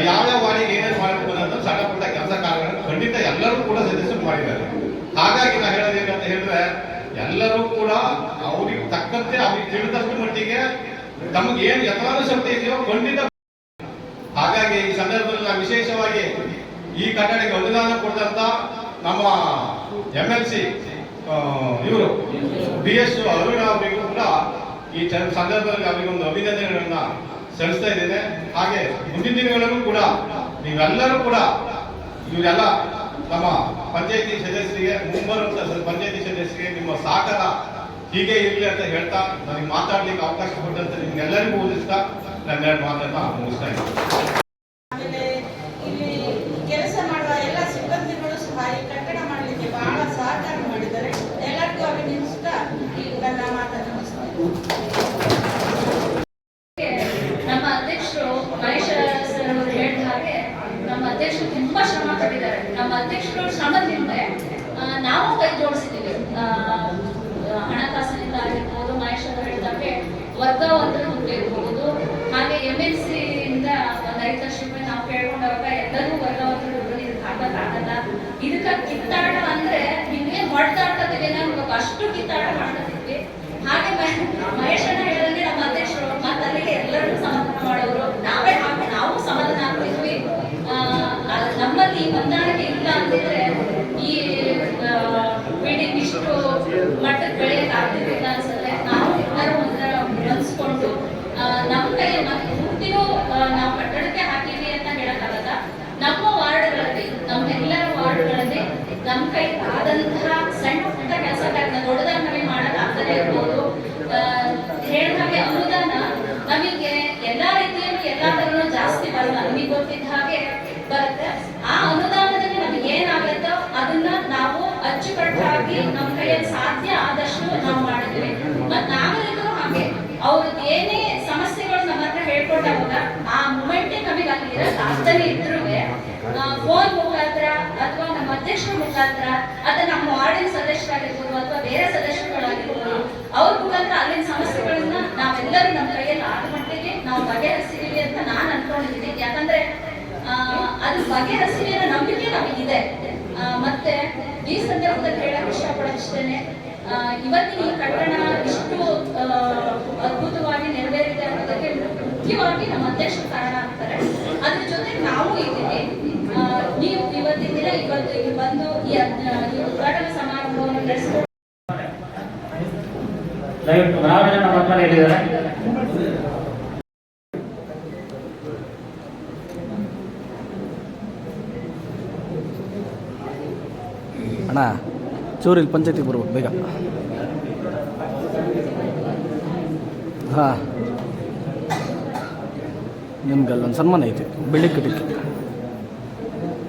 ಯಾವ್ಯಾವ ವಾರ್ಡಿಗೆ ಏನೇನು ಮಾಡಬೇಕು ಅನ್ನೋದು ಸಣ್ಣ ಪುಟ್ಟ ಕೆಲಸ ಕಾರ್ಯಗಳನ್ನು ಖಂಡಿತ ಎಲ್ಲರೂ ಕೂಡ ಸದಸ್ಯರು ಮಾಡಿದ್ದಾರೆ. ಹಾಗಾಗಿ ನಾ ಹೇಳೋದೇನಂತ ಹೇಳಿದ್ರೆ ಎಲ್ಲರೂ ಕೂಡ ಅವ್ರಿಗೆ ತಕ್ಕಂತೆ ಅವ್ರಿಗೆ ತಿಳಿದಷ್ಟು ಮಟ್ಟಿಗೆ ನಮ್ಗೆ ಏನ್ ಯಥಾರ್ಥ ಶಕ್ತಿ ಇದೆಯೋ ಖಂಡಿತ. ಹಾಗಾಗಿ ಈ ಸಂದರ್ಭದಲ್ಲಿ ನಾವು ವಿಶೇಷವಾಗಿ ಈ ಕಟ್ಟಡಕ್ಕೆ ಅನುದಾನ ಕೊಟ್ಟಂತ ನಮ್ಮ MLC ಇವರು BS ಅರುಣ್ ಅವರಿಗೂ ಕೂಡ ಈ ಸಂದರ್ಭದಲ್ಲಿ ಅವರಿಗೆ ಒಂದು ಅಭಿನಂದನೆಗಳನ್ನ ಸಲ್ಲಿಸ್ತಾ ಇದ್ದೇನೆ. ಹಾಗೆ ಮುಂದಿನ ದಿನಗಳಲ್ಲೂ ಕೂಡ ನೀವೆಲ್ಲರೂ ಕೂಡ ಇವರೆಲ್ಲ ನಮ್ಮ ಪಂಚಾಯತಿ ಸದಸ್ಯರಿಗೆ ಮುಂಬರುವಂತ ಪಂಚಾಯತಿ ಸದಸ್ಯರಿಗೆ ನಿಮ್ಮ ಸಹಕಾರ ಹೀಗೆ ಇರಲಿ ಅಂತ ಹೇಳ್ತಾ ನನಗೆ ಮಾತಾಡ್ಲಿಕ್ಕೆ ಅವಕಾಶ ಕೊಟ್ಟಂತ ನಿಮ್ಗೆಲ್ಲರಿಗೂ ಓದಿಸ್ತಾ ನನ್ನ ಮಾತನ್ನ ಮುಗಿಸ್ತಾ ಇದ್ದೀನಿ. ಆಮೇಲೆ ಇಲ್ಲಿ ಕೆಲಸ ಮಾಡುವ ಎಲ್ಲ ಸಿಬ್ಬಂದಿಗಳು ಸಹ ಈ ಕಟ್ಟಡ ಮಾಡಲಿಕ್ಕೆ ಬಹಳ ಸಹಕಾರ ಮಾಡಿದ್ದಾರೆ. ಎಲ್ಲರಿಗೂ ಅಭಿನಂದಿಸುತ್ತಾ ಈ ನನ್ನ ಮಾತನ್ನು ನಮ್ಮ ಅಧ್ಯಕ್ಷರು ಮಹೇಶ್ ಸರ್ ಅವರು ಹೇಳಿದ ಹಾಗೆ ನಮ್ಮ ಅಧ್ಯಕ್ಷರು ತುಂಬಾ ಶ್ರಮ ಪಟ್ಟಿದ್ದಾರೆ. ನಮ್ಮ ಅಧ್ಯಕ್ಷರು ಶ್ರಮದಿಂದ ನಾವು ಕೈ ಜೋಡಿಸಿದ್ದೀವಿ. ಹಣಕಾಸಿನಿಂದ ಆಗಿರ್ಬೋದು, ಮಹೇಶ್ ಅವರು ಹೇಳಿದಾಗೆ ವರ್ಗ 1 ದುಡ್ಡು ಇರ್ಬೋದು, ಹಾಗೆ MLC ಇಂದ ಒಂದು 5 ಲಕ್ಷ ರೂಪಾಯಿ ನಾವು ಕೇಳ್ಕೊಂಡಾಗ ಎಲ್ಲರೂ ವರ್ಗ 1 ದುಡ್ಡು ಇದಕ್ಕೆ ಹಾಕಕ್ಕಾಗಲ್ಲ. ಇದಕ್ಕೆ ಕಿತ್ತಾಟ ಅಂದ್ರೆ ಹಿಂಗೆ ಹೊಡೆದಾಡ್ತಿದ್ವಿ, ನಾವು ಅಷ್ಟು ಕಿತ್ತಾಟ ಮಾಡ್ತಿದ್ವಿ. ಹಾಗೆ ಮಹೇಶ್ ಅಣ್ಣ ಹೇಳಿದ್ರೆ ನಮ್ಮ ಅಧ್ಯಕ್ಷರು ಮತ್ತೆ ಅಲ್ಲಿಗೆ ಎಲ್ಲರೂ ಸಮಾಧಾನ ಮಾಡೋರು, ನಾವೇ ಹಾಕಿ ನಾವು ಸಮಾಧಾನ ಆಗ್ತಿದ್ವಿ. ನಮ್ಮಲ್ಲಿ ಹೊಂದಾಣಿಕೆ ಇಲ್ಲ ಅಂತಿದ್ರೆ ಈ ಬಿಲ್ಡಿಂಗ್ ಇಷ್ಟು ಮಟ್ಟಕ್ಕೆ ಬೆಳೆಯಕ್ಕೆ ಆಗ್ತಿರ್ಲಿಲ್ಲ ಅನ್ಸುತ್ತೆ. ನಾವು ಎಲ್ಲರೂ ಹೊಂದಿಸ್ಕೊಂಡು ನಮ್ಮ ಕೈ ಮತ್ತೆ ಹುಟ್ಟಿನೂ ನಾವು ಕಟ್ಟಡಕ್ಕೆ ಹಾಕಿವಿ ಅಂತ ಹೇಳಕ್ಕಾಗಲ್ಲ. ನಮ್ಮ ವಾರ್ಡ್ಗಳಲ್ಲಿ, ನಮ್ಮೆಲ್ಲರ ವಾರ್ಡ್ಗಳಲ್ಲಿ ನಮ್ಮ ಕೈ ಆದಂತಹ ಸಣ್ಣ ಪುಟ್ಟ ಕೆಲಸ ದೊಡ್ಡದಾಗಿ ನಮಗೆ ಮಾಡೋಕ್ಕಾಗದೇ ಇರ್ಬೋದು. ಹೇಳಿದಾಗೆ ಅನುದಾನ ನಮಗೆ ಎಲ್ಲಾ ರೀತಿಯಲ್ಲೂ ಎಲ್ಲಾ ತರನು ಜಾಸ್ತಿ ಬರಲ್ಲ, ನಿಮಗೆ ಗೊತ್ತಿದ್ದ ಹಾಗೆ ಬರುತ್ತೆ. ಆ ಅನುದಾನದಲ್ಲಿ ನಮಗೆ ಏನಾಗುತ್ತೋ ಅದನ್ನ ನಾವು ಅಚ್ಚುಕಟ್ಟಾಗಿ ನಮ್ಮ ಕೈಯಲ್ಲಿ ಸಾಧ್ಯ ಆದಷ್ಟು ನಾವು ಮಾಡಿದ್ವಿ. ಮತ್ ನಾಗರಿಕರು ಹಾಗೆ ಅವ್ರಿಗೆ ಏನೇ ಸಮಸ್ಯೆಗಳು ನಮ್ಮ ಹತ್ರ ಹೇಳ್ಕೊಂಡಾಗ ಆ ಮೂಮೆಂಟೇ ನಮಗೆ ಅಲ್ಲಿ ಇರಕ್ಕೆ ಆಗ್ತಾನೆ ಇದ್ರು ಫೋನ್ ಮುಖಾಂತರ ಅಥವಾ ನಮ್ಮ ಅಧ್ಯಕ್ಷರ ಮುಖಾಂತರ ಅಥವಾ ನಮ್ಮ ವಾರ್ಡಿನ ಸದಸ್ಯರಾಗಿರ್ಬೋದು ಅಥವಾ ಬೇರೆ ಸದಸ್ಯರುಗಳಾಗಿರ್ಬೋದು ಅವ್ರ ಮುಖಾಂತರ ಅಲ್ಲಿನ ಸಮಸ್ಯೆಗಳನ್ನ ನಾವೆಲ್ಲರೂ ನಮ್ಮ ಕೈಯಲ್ಲಿ ಆದ ಮಟ್ಟಿಗೆ ನಾವು ಬಗೆಹರಿಸಿದೀವಿ ಅಂತ ನಾನು ಅನ್ಕೊಂಡಿದ್ದೀನಿ. ಯಾಕಂದ್ರೆ ಅದು ಅಲ್ಲಿ ಬಗೆಹರಿಸ್ತೀವಿ ಅನ್ನೋ ನಂಬಿಕೆ ನಮಗಿದೆ. ಮತ್ತೆ ಈ ಸಂದರ್ಭದಲ್ಲಿ ಹೇಳಕ್ ಇಷ್ಟಪಡೋದಿಷ್ಟೇನೆ, ಇವತ್ತಿನ ಈ ಕಟ್ಟಡ ಇಷ್ಟು ಅದ್ಭುತವಾಗಿ ನೆರವೇರಿದೆ ಅನ್ನೋದಕ್ಕೆ ಮುಖ್ಯವಾಗಿ ನಮ್ಮ ಅಧ್ಯಕ್ಷರು ಕಾರಣ ಆಗ್ತಾರೆ. ಅದ್ರ ಜೊತೆಗೆ ನಾವು ಇದ್ದೀವಿ. ನೀವು ಇವತ್ತಿನ ದಿನ ಇವತ್ತು ಬಂದು ಈ ಉದ್ಘಾಟನಾ ಸಮಾರಂಭವನ್ನು ನಡೆಸ್ಕೊಂಡು ದಯವಿಟ್ಟು ನಾವೇ ನಮ್ಮ ಮಕ್ಕಳು ಹೇಳಿದ್ದಾರೆ. ಅಣ್ಣ ಚೂರು ಇಲ್ಲಿ ಪಂಚಾಯತಿಗೆ ಬರ್ಬೇಕು ಬೇಗ. ಹಾಂ, ನಿಮ್ಗೆ ಅಲ್ಲೊಂದು ಸನ್ಮಾನ ಐತಿ ಬೆಳ್ಳಿ ಕಟ್ಟಿಗೆ.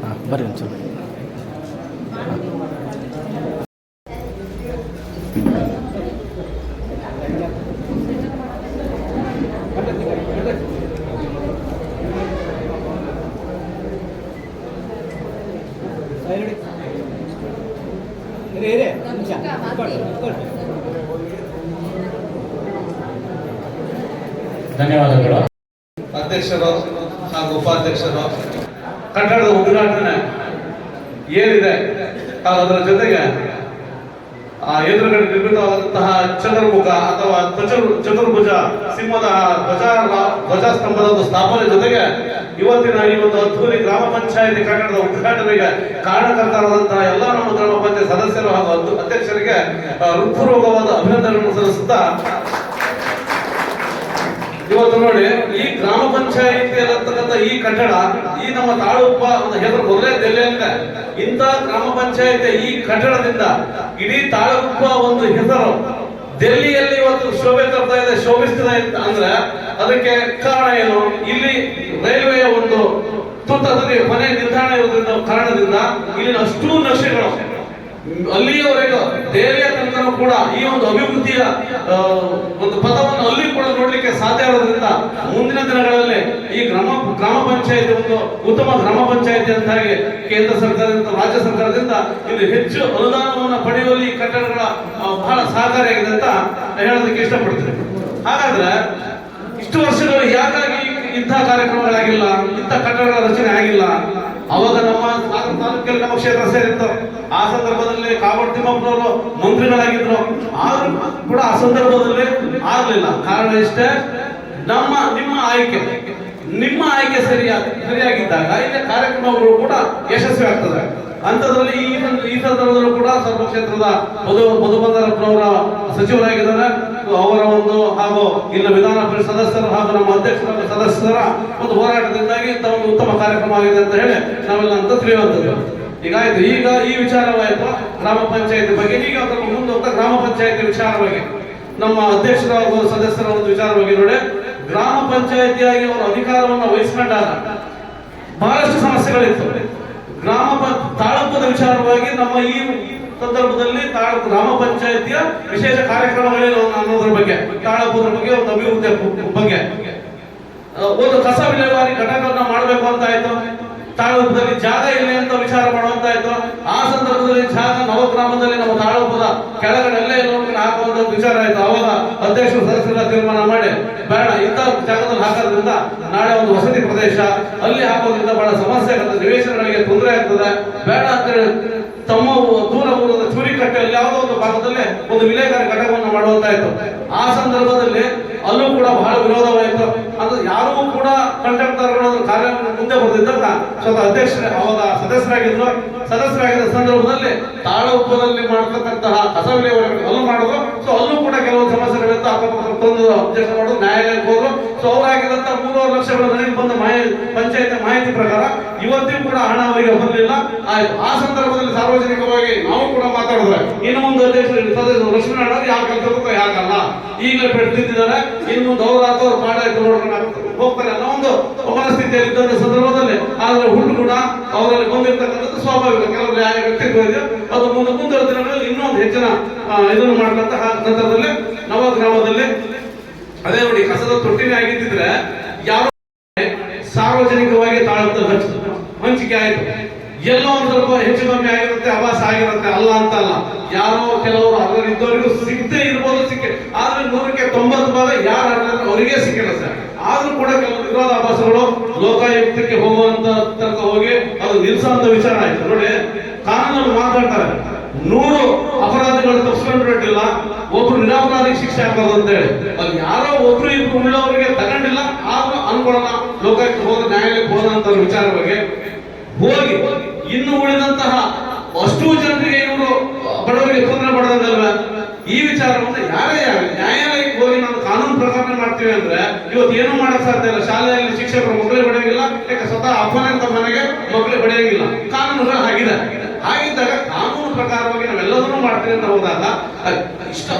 ಹಾಂ, ಬರ್ರಿ ಒಂಚೂರು. ಧನ್ಯವಾದಗಳು. ಅಧ್ಯಕ್ಷರು ಹಾಗೂ ಉಪಾಧ್ಯಕ್ಷರು ಕಟ್ಟಡದ ಉದ್ಘಾಟನೆ ಏನಿದೆ ಅದರ ಜೊತೆಗೆ ಎದುರುಗಡೆ ನಿರ್ಮಿತವಾದಂತಹ ಚಂದ್ರಮುಖ ಅಥವಾ ಚತುರ್ಭುಜ ಸಿಂಹದ ಧ್ವಜಸ್ತಂಭದ ಒಂದು ಸ್ಥಾಪನೆ ಜೊತೆಗೆ ಇವತ್ತಿನ ಈ ಒಂದು ಅದ್ಧೂರಿ ಗ್ರಾಮ ಪಂಚಾಯತಿ ಕಟ್ಟಡದ ಉದ್ಘಾಟನೆಗೆ ಕಾರಣಕರ್ತರಾದಂತಹ ಎಲ್ಲ ನಮ್ಮ ಗ್ರಾಮ ಪಂಚಾಯತ್ ಸದಸ್ಯರು ಹಾಗೂ ಅಧ್ಯಕ್ಷರಿಗೆ ಹೃತ್ಪೂರ್ವಕವಾದ ಅಭಿನಂದನೆಗಳನ್ನು ಸಲ್ಲಿಸುತ್ತಾ, ಇವತ್ತು ನೋಡಿ ಈ ಗ್ರಾಮ ಪಂಚಾಯಿತಿ ಅನ್ನತಕ್ಕಂಥ ಈ ಕಟ್ಟಡ ಈ ನಮ್ಮ ತಾಲೂಕು ಒಂದು ಹೆಸರು ಮೊದಲೇ ದೆಹಲಿಯಲ್ಲಿದೆ. ಇಂಥ ಗ್ರಾಮ ಪಂಚಾಯಿತಿ ಈ ಕಟ್ಟಡದಿಂದ ಇಡೀ ತಾಲೂಕು ಒಂದು ಹೆಸರು ದೆಹಲಿಯಲ್ಲಿ ಇವತ್ತು ಶೋಭೆ ತರ್ತಾ ಇದೆ, ಶೋಭಿಸ್ತಿದೆ ಅಂದ್ರೆ ಅದಕ್ಕೆ ಕಾರಣ ಏನು? ಇಲ್ಲಿ ರೈಲ್ವೆಯ ಒಂದು ತುರ್ತದಲ್ಲಿ ಮನೆ ನಿಲ್ದಾಣ ಇರೋದ್ರಿಂದ ಕಾರಣದಿಂದ ಇಲ್ಲಿನ ಅಷ್ಟೂ ನಕ್ಷೆಗಳು ಅಲ್ಲಿಯವರೆಗೂ ದೆಹಲಿಯ ತನಕ ಕೂಡ ಈ ಒಂದು ಅಭಿವೃದ್ಧಿಯ ಒಂದು ಪಥವನ್ನು ಅಲ್ಲಿ ಕೂಡ ನೋಡ್ಲಿಕ್ಕೆ ಸಾಧ್ಯ ಆಗೋದ್ರಿಂದ ಮುಂದಿನ ದಿನಗಳಲ್ಲಿ ಈ ಗ್ರಾಮ ಪಂಚಾಯತಿ ಒಂದು ಉತ್ತಮ ಗ್ರಾಮ ಪಂಚಾಯತಿ ಅಂತಾಗಿ ಕೇಂದ್ರ ಸರ್ಕಾರದಿಂದ ರಾಜ್ಯ ಸರ್ಕಾರದಿಂದ ಇದು ಹೆಚ್ಚು ಅನುದಾನವನ್ನು ಪಡೆಯುವಲ್ಲಿ ಈ ಕಟ್ಟಡಗಳ ಬಹಳ ಸಹಕಾರಿಯಾಗಿದೆ ಅಂತ ಹೇಳೋದಕ್ಕೆ ಇಷ್ಟಪಡ್ತೀನಿ. ಹಾಗಾದ್ರೆ ಇಷ್ಟು ವರ್ಷಗಳು ಯಾಕಾಗಿ ಇಂತಹ ಕಾರ್ಯಕ್ರಮಗಳಾಗಿಲ್ಲ, ಇಂಥ ಕಟ್ಟಡಗಳ ರಚನೆ ಆಗಿಲ್ಲ? ಅವಾಗ ನಮ್ಮ ತಾಲೂಕಲ್ಲಿ ನಮ್ಮ ಕ್ಷೇತ್ರ ಸೇರಿತ್ತು. ಆ ಸಂದರ್ಭದಲ್ಲಿ ಕಾಗೋಡು ತಿಮ್ಮಪ್ಪನವರು ಮಂತ್ರಿಗಳಾಗಿದ್ರು, ಆದ್ರೂ ಕೂಡ ಆ ಸಂದರ್ಭದಲ್ಲಿ ಆಗ್ಲಿಲ್ಲ. ಕಾರಣ ಇಷ್ಟೇ, ನಿಮ್ಮ ಆಯ್ಕೆ ಸರಿಯಾಗಿದ್ದಾಗ ಇಲ್ಲಿ ಕಾರ್ಯಕ್ರಮಗಳು ಕೂಡ ಯಶಸ್ವಿ ಆಗ್ತದೆ. ಅಂತದ್ರಲ್ಲಿ ಈ ಸಂದರ್ಭದಲ್ಲೂ ಕೂಡ ಸರ್ವ ಕ್ಷೇತ್ರದ ಮಧುಬಂದರಪ್ಪನವರ ಸಚಿವರಾಗಿದ್ದಾರೆ. ಅವರ ಒಂದು ಹಾಗೂ ಇಲ್ಲಿ ವಿಧಾನ ಪರಿಷತ್ ಸದಸ್ಯರು ಹಾಗೂ ನಮ್ಮ ಅಧ್ಯಕ್ಷರ ಸದಸ್ಯರ ಒಂದು ಹೋರಾಟದಿಂದಾಗಿ ಇಂಥ ಒಂದು ಉತ್ತಮ ಕಾರ್ಯಕ್ರಮ ಆಗಿದೆ ಅಂತ ಹೇಳಿ ನಾವೆಲ್ಲ ಅಂತ ತಿಳಿಯುವಂಥದ್ದು. ಹೀಗಾಯ್ತು. ಈಗ ಈ ವಿಚಾರವಾಯಿತು ಗ್ರಾಮ ಪಂಚಾಯತಿ ಬಗ್ಗೆ. ಈಗ ಮುಂದೆ ಹೋಗ್ತಾ ಗ್ರಾಮ ಪಂಚಾಯತಿ ವಿಚಾರವಾಗಿ ನಮ್ಮ ಅಧ್ಯಕ್ಷರ ಹಾಗೂ ಸದಸ್ಯರ ಒಂದು ವಿಚಾರವಾಗಿ ನೋಡಿ, ಗ್ರಾಮ ಪಂಚಾಯತಿಯಾಗಿ ಅವರು ಅಧಿಕಾರವನ್ನು ವಹಿಸಿಕೊಂಡಾಗ ಬಹಳಷ್ಟು ಸಮಸ್ಯೆಗಳಿತ್ತು. ತಾಲೂಕದ ವಿಚಾರವಾಗಿ ನಮ್ಮ ಈ ಸಂದರ್ಭದಲ್ಲಿ ಗ್ರಾಮ ಪಂಚಾಯತಿಯ ವಿಶೇಷ ಕಾರ್ಯಕ್ರಮಗಳೇನು ಅನ್ನೋದ್ರ ಬಗ್ಗೆ, ತಾಲೂಕದ ಬಗ್ಗೆ, ಒಂದು ಅಭಿವೃದ್ಧಿ ಬಗ್ಗೆ, ಒಂದು ಕಸ ವಿಲೇವಾರಿ ಘಟಕವನ್ನು ಮಾಡಬೇಕು ಅಂತ ಆಯ್ತು. ತಾಲೂಕದಲ್ಲಿ ಜಾಗ ಇಲ್ಲ ಅಂತ ವಿಚಾರ ಮಾಡುವಂತಾಯ್ತು. ಆ ಸಂದರ್ಭದಲ್ಲಿ ಜಾಗ ನವಗ್ರಾಮದಲ್ಲಿ ನಮ್ಮ ತಾಲೂಕದ ಕೆಳಗಡೆ ಎಲ್ಲ ಹಾಕುವಂತ ವಿಚಾರ ಆಯ್ತು. ಅವಾಗ ಅಧ್ಯಕ್ಷರು ಸದಸ್ಯರ ತೀರ್ಮಾನ ಮಾಡಿ ಬೇಡ, ಇಂಥ ಜಾಗದಲ್ಲಿ ಹಾಕೋದ್ರಿಂದ ನಾಳೆ ಒಂದು ವಸತಿ ಪ್ರದೇಶ ಅಲ್ಲಿ ಹಾಕೋದ್ರಿಂದ ಬಹಳ ಸಮಸ್ಯೆ ಆಗ್ತದೆ, ನಿವೇಶನಗಳಿಗೆ ತೊಂದರೆ ಆಗ್ತದೆ, ಬೇಡ ಅಂತೇಳಿ ತಮ್ಮ ದೂರ ಊರದ ಚೂರಿಕಟ್ಟೆಯಲ್ಲಿ ಯಾವುದೋ ಒಂದು ಭಾಗದಲ್ಲಿ ಒಂದು ವಿಲೇಖನ ಘಟಕವನ್ನು ಮಾಡುವಂತಾಯ್ತು. ಆ ಸಂದರ್ಭದಲ್ಲಿ ಅಲ್ಲೂ ಕೂಡ ಬಹಳ ವಿರೋಧವಾಯಿತು. ಅಂದ್ರೆ ಯಾರೂ ಕೂಡ ಕಂಡಕ್ಟರ್ಗಳು ಕಾರ್ಯ ಮುಂದೆ ಬರ್ತಿದ್ದಾಗ ಸ್ವತಃ ಅಧ್ಯಕ್ಷರೇ ಅವಾಗ ಸದಸ್ಯರಾಗಿದ್ದ ಸಂದರ್ಭದಲ್ಲಿ ತಾಲೂಕದಲ್ಲಿ ಮಾಡತಕ್ಕಂತಹ ಕಸ ವಿಲೇವಾರಿ ಅಲ್ಲೂ ಮಾಡಿದ್ರು. ಸೊ ಅಲ್ಲೂ ಕೂಡ ಕೆಲವು ಸಮಸ್ಯೆಗಳಿತ್ತು. ಅಕ್ಕಪಕ್ಕ ತಂದು ಅಬ್ಜೆಕ್ಷನ್ ಮಾಡೋದು, ನ್ಯಾಯಾಲಯಕ್ಕೆ ಹೋದ್ರು. ಸೊ ಅವರಾಗಿದ್ದಂತ 3.5 ಲಕ್ಷಗಳ ನನಗೆ ಬಂದ ಪಂಚಾಯತ್ ಮಾಹಿತಿ ಪ್ರಕಾರ ಇವತ್ತಿಗೂ ಕೂಡ ಹಣ ಅವರಿಗೆ ಬರಲಿಲ್ಲ. ಆಯ್ತು. ಆ ಸಂದರ್ಭದಲ್ಲಿ ಸಾರ್ವಜನಿಕವಾಗಿ ನಾವು ಕೂಡ ಮಾತಾಡಿದ್ರೆ ಇನ್ನು ಮುಂದೆ ಅಧ್ಯಕ್ಷರು ಲಕ್ಷ್ಮೀ ಯಾವ ಕೆಲಸಕ್ಕೂ ಯಾಕಲ್ಲ, ಈಗಲೇ ಪೆಡ್ತಿದ್ದಾರೆ, ಇನ್ನು ಮುಂದೆ ಅವ್ರ ಮಾಡಾಯ್ತು ನೋಡ್ಕೊಂಡು ಹೋಗ್ತಾರೆ ಅನ್ನೋ ಒಂದು ಮನಸ್ಥಿತಿಯಲ್ಲಿ ಇದ್ದಂತ ಸಂದರ್ಭದಲ್ಲಿ ಆದ್ರೆ ಹುಟ್ಟು ಕೂಡ ಅವರಲ್ಲಿ ಬಂದಿರ್ತಕ್ಕಂಥದ್ದು ಸ್ವಾಭಾವಿಕ. ಕೆಲವರು ವ್ಯಕ್ತಿತ್ವ ಇದೆ, ಅದು ಮುಂದಿನ ದಿನಗಳಲ್ಲಿ ಇನ್ನೊಂದು ಹೆಚ್ಚಿನ ಇದನ್ನು ಮಾಡಿದಂತಹ ನಂತರದಲ್ಲಿ ನವಗ್ರಾಮದಲ್ಲಿ ಅದೇ ನೋಡಿ ಕಸದ ತೊಟ್ಟಿನೇ ಆಗಿದ್ದಿದ್ರೆ ಯಾವ ಸಾರ್ವಜನಿಕವಾಗಿ ತಾಳತ್ತ ಹಂಚಿಕೆ ಆಯ್ತು. ಎಲ್ಲೋ ಒಂದು ಸ್ವಲ್ಪ ಹೆಚ್ಚು ಕಮ್ಮಿ ಆಗಿರುತ್ತೆ, ಆವಾಸ ಆಗಿರುತ್ತೆ, ಅಲ್ಲ ಅಂತ ಅಲ್ಲ. ಯಾರೋ ಕೆಲವರು ಅದರಿದ್ದವರಿಗೂ ಸಿಗದೇ ಇರ್ಬೋದು, ಆದ್ರೆ 100ಕ್ಕೆ 90 ಭಾಗ ಯಾರು ಅವರಿಗೆ ಸಿಕ್ಕಿಲ್ಲ ಸರ್. ಆದ್ರೂ ಕೂಡ ಕೆಲವು ವಿರೋಧಾಭಾಸಗಳು ಲೋಕಾಯುಕ್ತಕ್ಕೆ ಹೋಗುವಂತ ತನಕ ಹೋಗಿ ಅದು ನಿಲ್ಸಂತ ವಿಚಾರ ಆಯ್ತು. ನೋಡಿ, ಕಾನೂನಲ್ಲಿ ಮಾತಾಡ್ತಾರೆ 100 ಅಪರಾಧಿಗಳು ತಪ್ಪಿಸ್ಕೊಂಡಿಲ್ಲ, ಒಬ್ರು ನಿರಪರಾಧಿ ಶಿಕ್ಷೆ ಹಾಕೋದು ಅಂತ ಹೇಳಿ. ಅದು ಯಾರೋ ಒಬ್ರು ಇಬ್ರು ಉಳ್ಳವರಿಗೆ ತಗೊಂಡಿಲ್ಲ, ಆದ್ರೂ ಅನ್ಕೊಳ್ಳೋಣ ಲೋಕಾಯುಕ್ತ ಹೋದ ನ್ಯಾಯಾಲಯಕ್ಕೆ ಹೋದಂತ ವಿಚಾರ ಬಗ್ಗೆ ಹೋಗಿ ಇನ್ನು ಉಳಿದಂತಹ ಅಷ್ಟು ಜನರಿಗೆ ಇವರು ಬಡವರಿಗೆ ತೊಂದರೆ ಪಡೆದಂಗಲ್ವ ಈ ವಿಚಾರವನ್ನು ಯಾರೇ ನ್ಯಾಯಾಲಯಕ್ಕೆ ಹೋಗಿ ನಾವು ಕಾನೂನು ಪ್ರಕರಣ ಮಾಡ್ತೀವಿ ಅಂದ್ರೆ ಇವತ್ತು ಏನು ಮಾಡಕ್ ಸಾಧ್ಯ ಇಲ್ಲ. ಶಾಲೆಯಲ್ಲಿ ಶಿಕ್ಷಕರು ಮಕ್ಕಳಿಗೆ ಬಡಿಯಂಗಿಲ್ಲ, ಯಾಕೆ ಸ್ವತಃ ಅಪ್ಪನಂತ ಮನೆಗೆ ಮಕ್ಕಳಿಗೆ ಬಡಿಯಂಗಿಲ್ಲ. ಕಾನೂನುಗಳು ಹಾಗಿದ್ದಾಗ ಕಾನೂನು ಪ್ರಕಾರವಾಗಿ ನಾವೆಲ್ಲದನ್ನೂ ಮಾಡ್ತೀವಿ ಅಂತ ಹೋದಾಗ ಇಷ್ಟ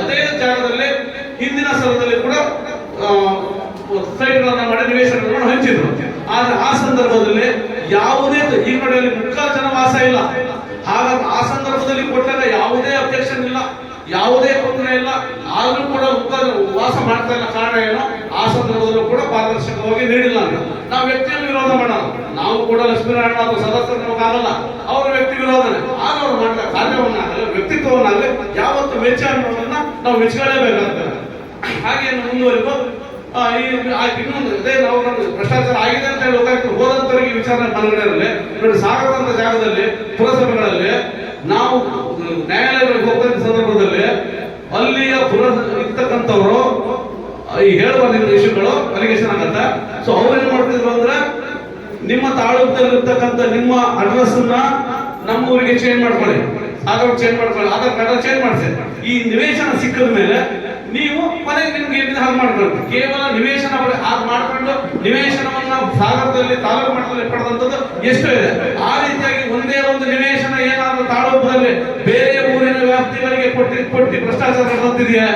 ಅದೇ ಜಾಗದಲ್ಲಿ ಹಿಂದಿನ ಸ್ಥಳದಲ್ಲಿ ಕೂಡ ಸೈಟ್ಗಳನ್ನ ಮಾಡಿ ನಿವೇಶನಗಳನ್ನು ಹಂಚಿದ್ರು. ಆದ್ರೆ ಆ ಸಂದರ್ಭದಲ್ಲಿ ಯಾವುದೇ ಈಗ ನೋಡಿ ಅಲ್ಲಿ ಮುಕ್ಕಾಲು ಜನ ವಾಸ ಇಲ್ಲ. ಹಾಗಾಗಿ ಆ ಸಂದರ್ಭದಲ್ಲಿ ಕೊಟ್ಟಾಗ ಯಾವುದೇ ಅಬ್ಜೆಕ್ಷನ್ ಇಲ್ಲ, ಯಾವುದೇ ತೊಂದರೆ ಇಲ್ಲ. ಆದ್ರೂ ಕೂಡ ವಾಸ ಮಾಡ್ತಾ ಇಲ್ಲ. ಕಾರಣ ಏನು? ಆ ಸಂದರ್ಭದಲ್ಲೂ ಕೂಡ ಪಾರದರ್ಶಕವಾಗಿ ನೀಡಿಲ್ಲ ಅಂತ ನಾವು ವ್ಯಕ್ತಿಯನ್ನು ವಿರೋಧ ಮಾಡೋಣ. ನಾವು ಕೂಡ ಲಕ್ಷ್ಮೀನಾರಾಯಣ ಅಥವಾ ಸದಸ್ಯರು ನಮಗಾಗಲ್ಲ, ಅವರ ವ್ಯಕ್ತಿ ವಿರೋಧನೆ. ಆಗ ಅವ್ರು ಮಾಡಿದ ಕಾರ್ಯವನ್ನಾಗಲಿ ವ್ಯಕ್ತಿತ್ವವನ್ನಾಗಲಿ ಯಾವತ್ತು ವೆಚ್ಚ ಅನ್ನೋದನ್ನ ನಾವು ಮೆಚ್ಚಲೇಬೇಕಾಗ್ತದೆ. ಹಾಗೆ ಮುಂದುವರಿದು ಇನ್ನೊಂದು ಇದೇ ನಾವು ಭ್ರಷ್ಟಾಚಾರ ಆಗಿದೆ ಅಂತ ಹೇಳಿ ಲೋಕಾಯುಕ್ತ ಹೋದಂತವರಿಗೆ ವಿಚಾರಣೆ ಮನಗಡೆಯಲ್ಲಿ ನೋಡಿ, ಸಾಗರದಂತ ಜಾಗದಲ್ಲಿ ಪುರಸಭೆಗಳಲ್ಲಿ ನಾವು ನ್ಯಾಯಾಲಯಗಳಿಗೆ ಹೋಗ್ತಾ ಸಂದರ್ಭದಲ್ಲಿ ಅಲ್ಲಿಯ ಇರ್ತಕ್ಕಂಥವ್ರು ಈ ಹೇಳಬಾರ್ದಿದ್ದ ವಿಷಯಗಳು ಅಲಿಗೇಷನ್ ಆಗತ್ತೆ. ಸೊ ಅವ್ರು ಏನ್ ಮಾಡ್ತಿದ್ರು ಅಂದ್ರೆ, ನಿಮ್ಮ ತಾಲೂಕದಲ್ಲಿರ್ತಕ್ಕಂಥ ನಿಮ್ಮ ಅಡ್ರೆಸ್ ಅನ್ನ ನಮ್ಮ ಊರಿಗೆ ಚೇಂಜ್ ಮಾಡ್ಕೊಳ್ಳಿ, ಆಧಾರ್ ಚೇಂಜ್ ಮಾಡ್ಕೊಳ್ಳಿ, ಆಧಾರ್ ಕಾರ್ಡ್ ಚೇಂಜ್ ಮಾಡಿಸಿ. ಈ ನಿವೇಶನ ಸಿಕ್ಕದ ಮೇಲೆ ನೀವು ಮನೆಗೆ ನಿಮ್ಗೆ ಹಾಗೆ ಮಾಡ್ಕೊಳ್ಳಿ. ಕೇವಲ ನಿವೇಶನ ಮಾಡ್ಕೊಂಡು ನಿವೇಶನವನ್ನ ಸಾಗರದಲ್ಲಿ ತಾಲೂಕು ಮಟ್ಟದಲ್ಲಿ ಪಡೆದಂತದ್ದು ಎಷ್ಟು ಇದೆ. ಆ ರೀತಿಯಾಗಿ ಒಂದೇ ಒಂದು ನಿವೇಶನ ಏನಾದ್ರೂ ತಾಲೂಕಲ್ಲಿ ಬೇರೆ ಊರಿನ ವ್ಯಾಪ್ತಿಗಳಿಗೆ ಕೊಟ್ಟು ಭ್ರಷ್ಟಾಚಾರ ನಡೆದಿದೆಯಾ,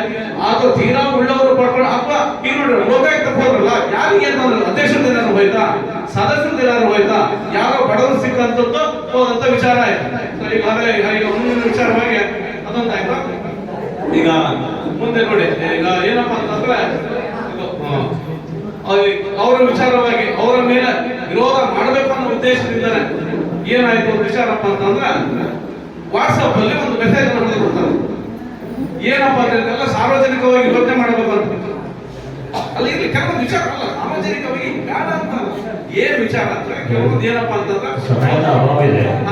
ಅಥವಾ ತೀರಾ ಉಳ್ಳವರು ಪಡ್ಕೊಂಡು ಅಥವಾ ಈಗ ನೋಡಿ ಲೋಕಾಯುಕ್ತ ಹೋದ್ರಲ್ಲ, ಯಾರಿಗೆ ಅಂತಂದ್ರೆ ಅಧ್ಯಕ್ಷರದ್ದು ಏನಾದ್ರು ಹೋಯ್ತಾ, ಸದಸ್ಯರದ್ದು ಏನಾದ್ರು ಹೋಯ್ತಾ, ಯಾರೋ ಬಡವರು ಸಿಕ್ಕಂತದ್ದು ಹೋದಂತ ವಿಚಾರ ಆಯ್ತು. ಈಗ ಮುಂದಿನ ವಿಚಾರವಾಗಿ ಅದೊಂದಾಯ್ತು. ಈಗ ಮುಂದೆ ನೋಡಿ, ಈಗ ಏನಪ್ಪಾ ಅಂತಂದ್ರೆ ಅವರ ವಿಚಾರವಾಗಿ ಅವರ ಮೇಲೆ ವಿರೋಧ ಮಾಡಬೇಕು ಅನ್ನೋ ಉದ್ದೇಶದಿಂದಾನೆ ಏನಾಯ್ತು ಒಂದು ವಿಚಾರಪ್ಪ ಅಂತಂದ್ರೆ, ವಾಟ್ಸಪ್ ಅಲ್ಲಿ ಒಂದು ಮೆಸೇಜ್ ಕೊಡ್ತಾರೆ. ಏನಪ್ಪಾ ಅಂದ್ರೆ ಸಾರ್ವಜನಿಕವಾಗಿ ಯೋಚನೆ ಮಾಡಬೇಕು ಅಂತ. ಅಲ್ಲ ಇಲ್ಲಿ ಕೆಲವೊಂದು ವಿಚಾರ ಅಲ್ಲ, ಸಾರ್ವಜನಿಕವಾಗಿ ಬೇಡ ಅಂತ ಏನ್ ವಿಚಾರ ಅಂದ್ರೆ ಕೆಲವೊಂದು ಏನಪ್ಪಾ ಅಂತಂದ್ರೆ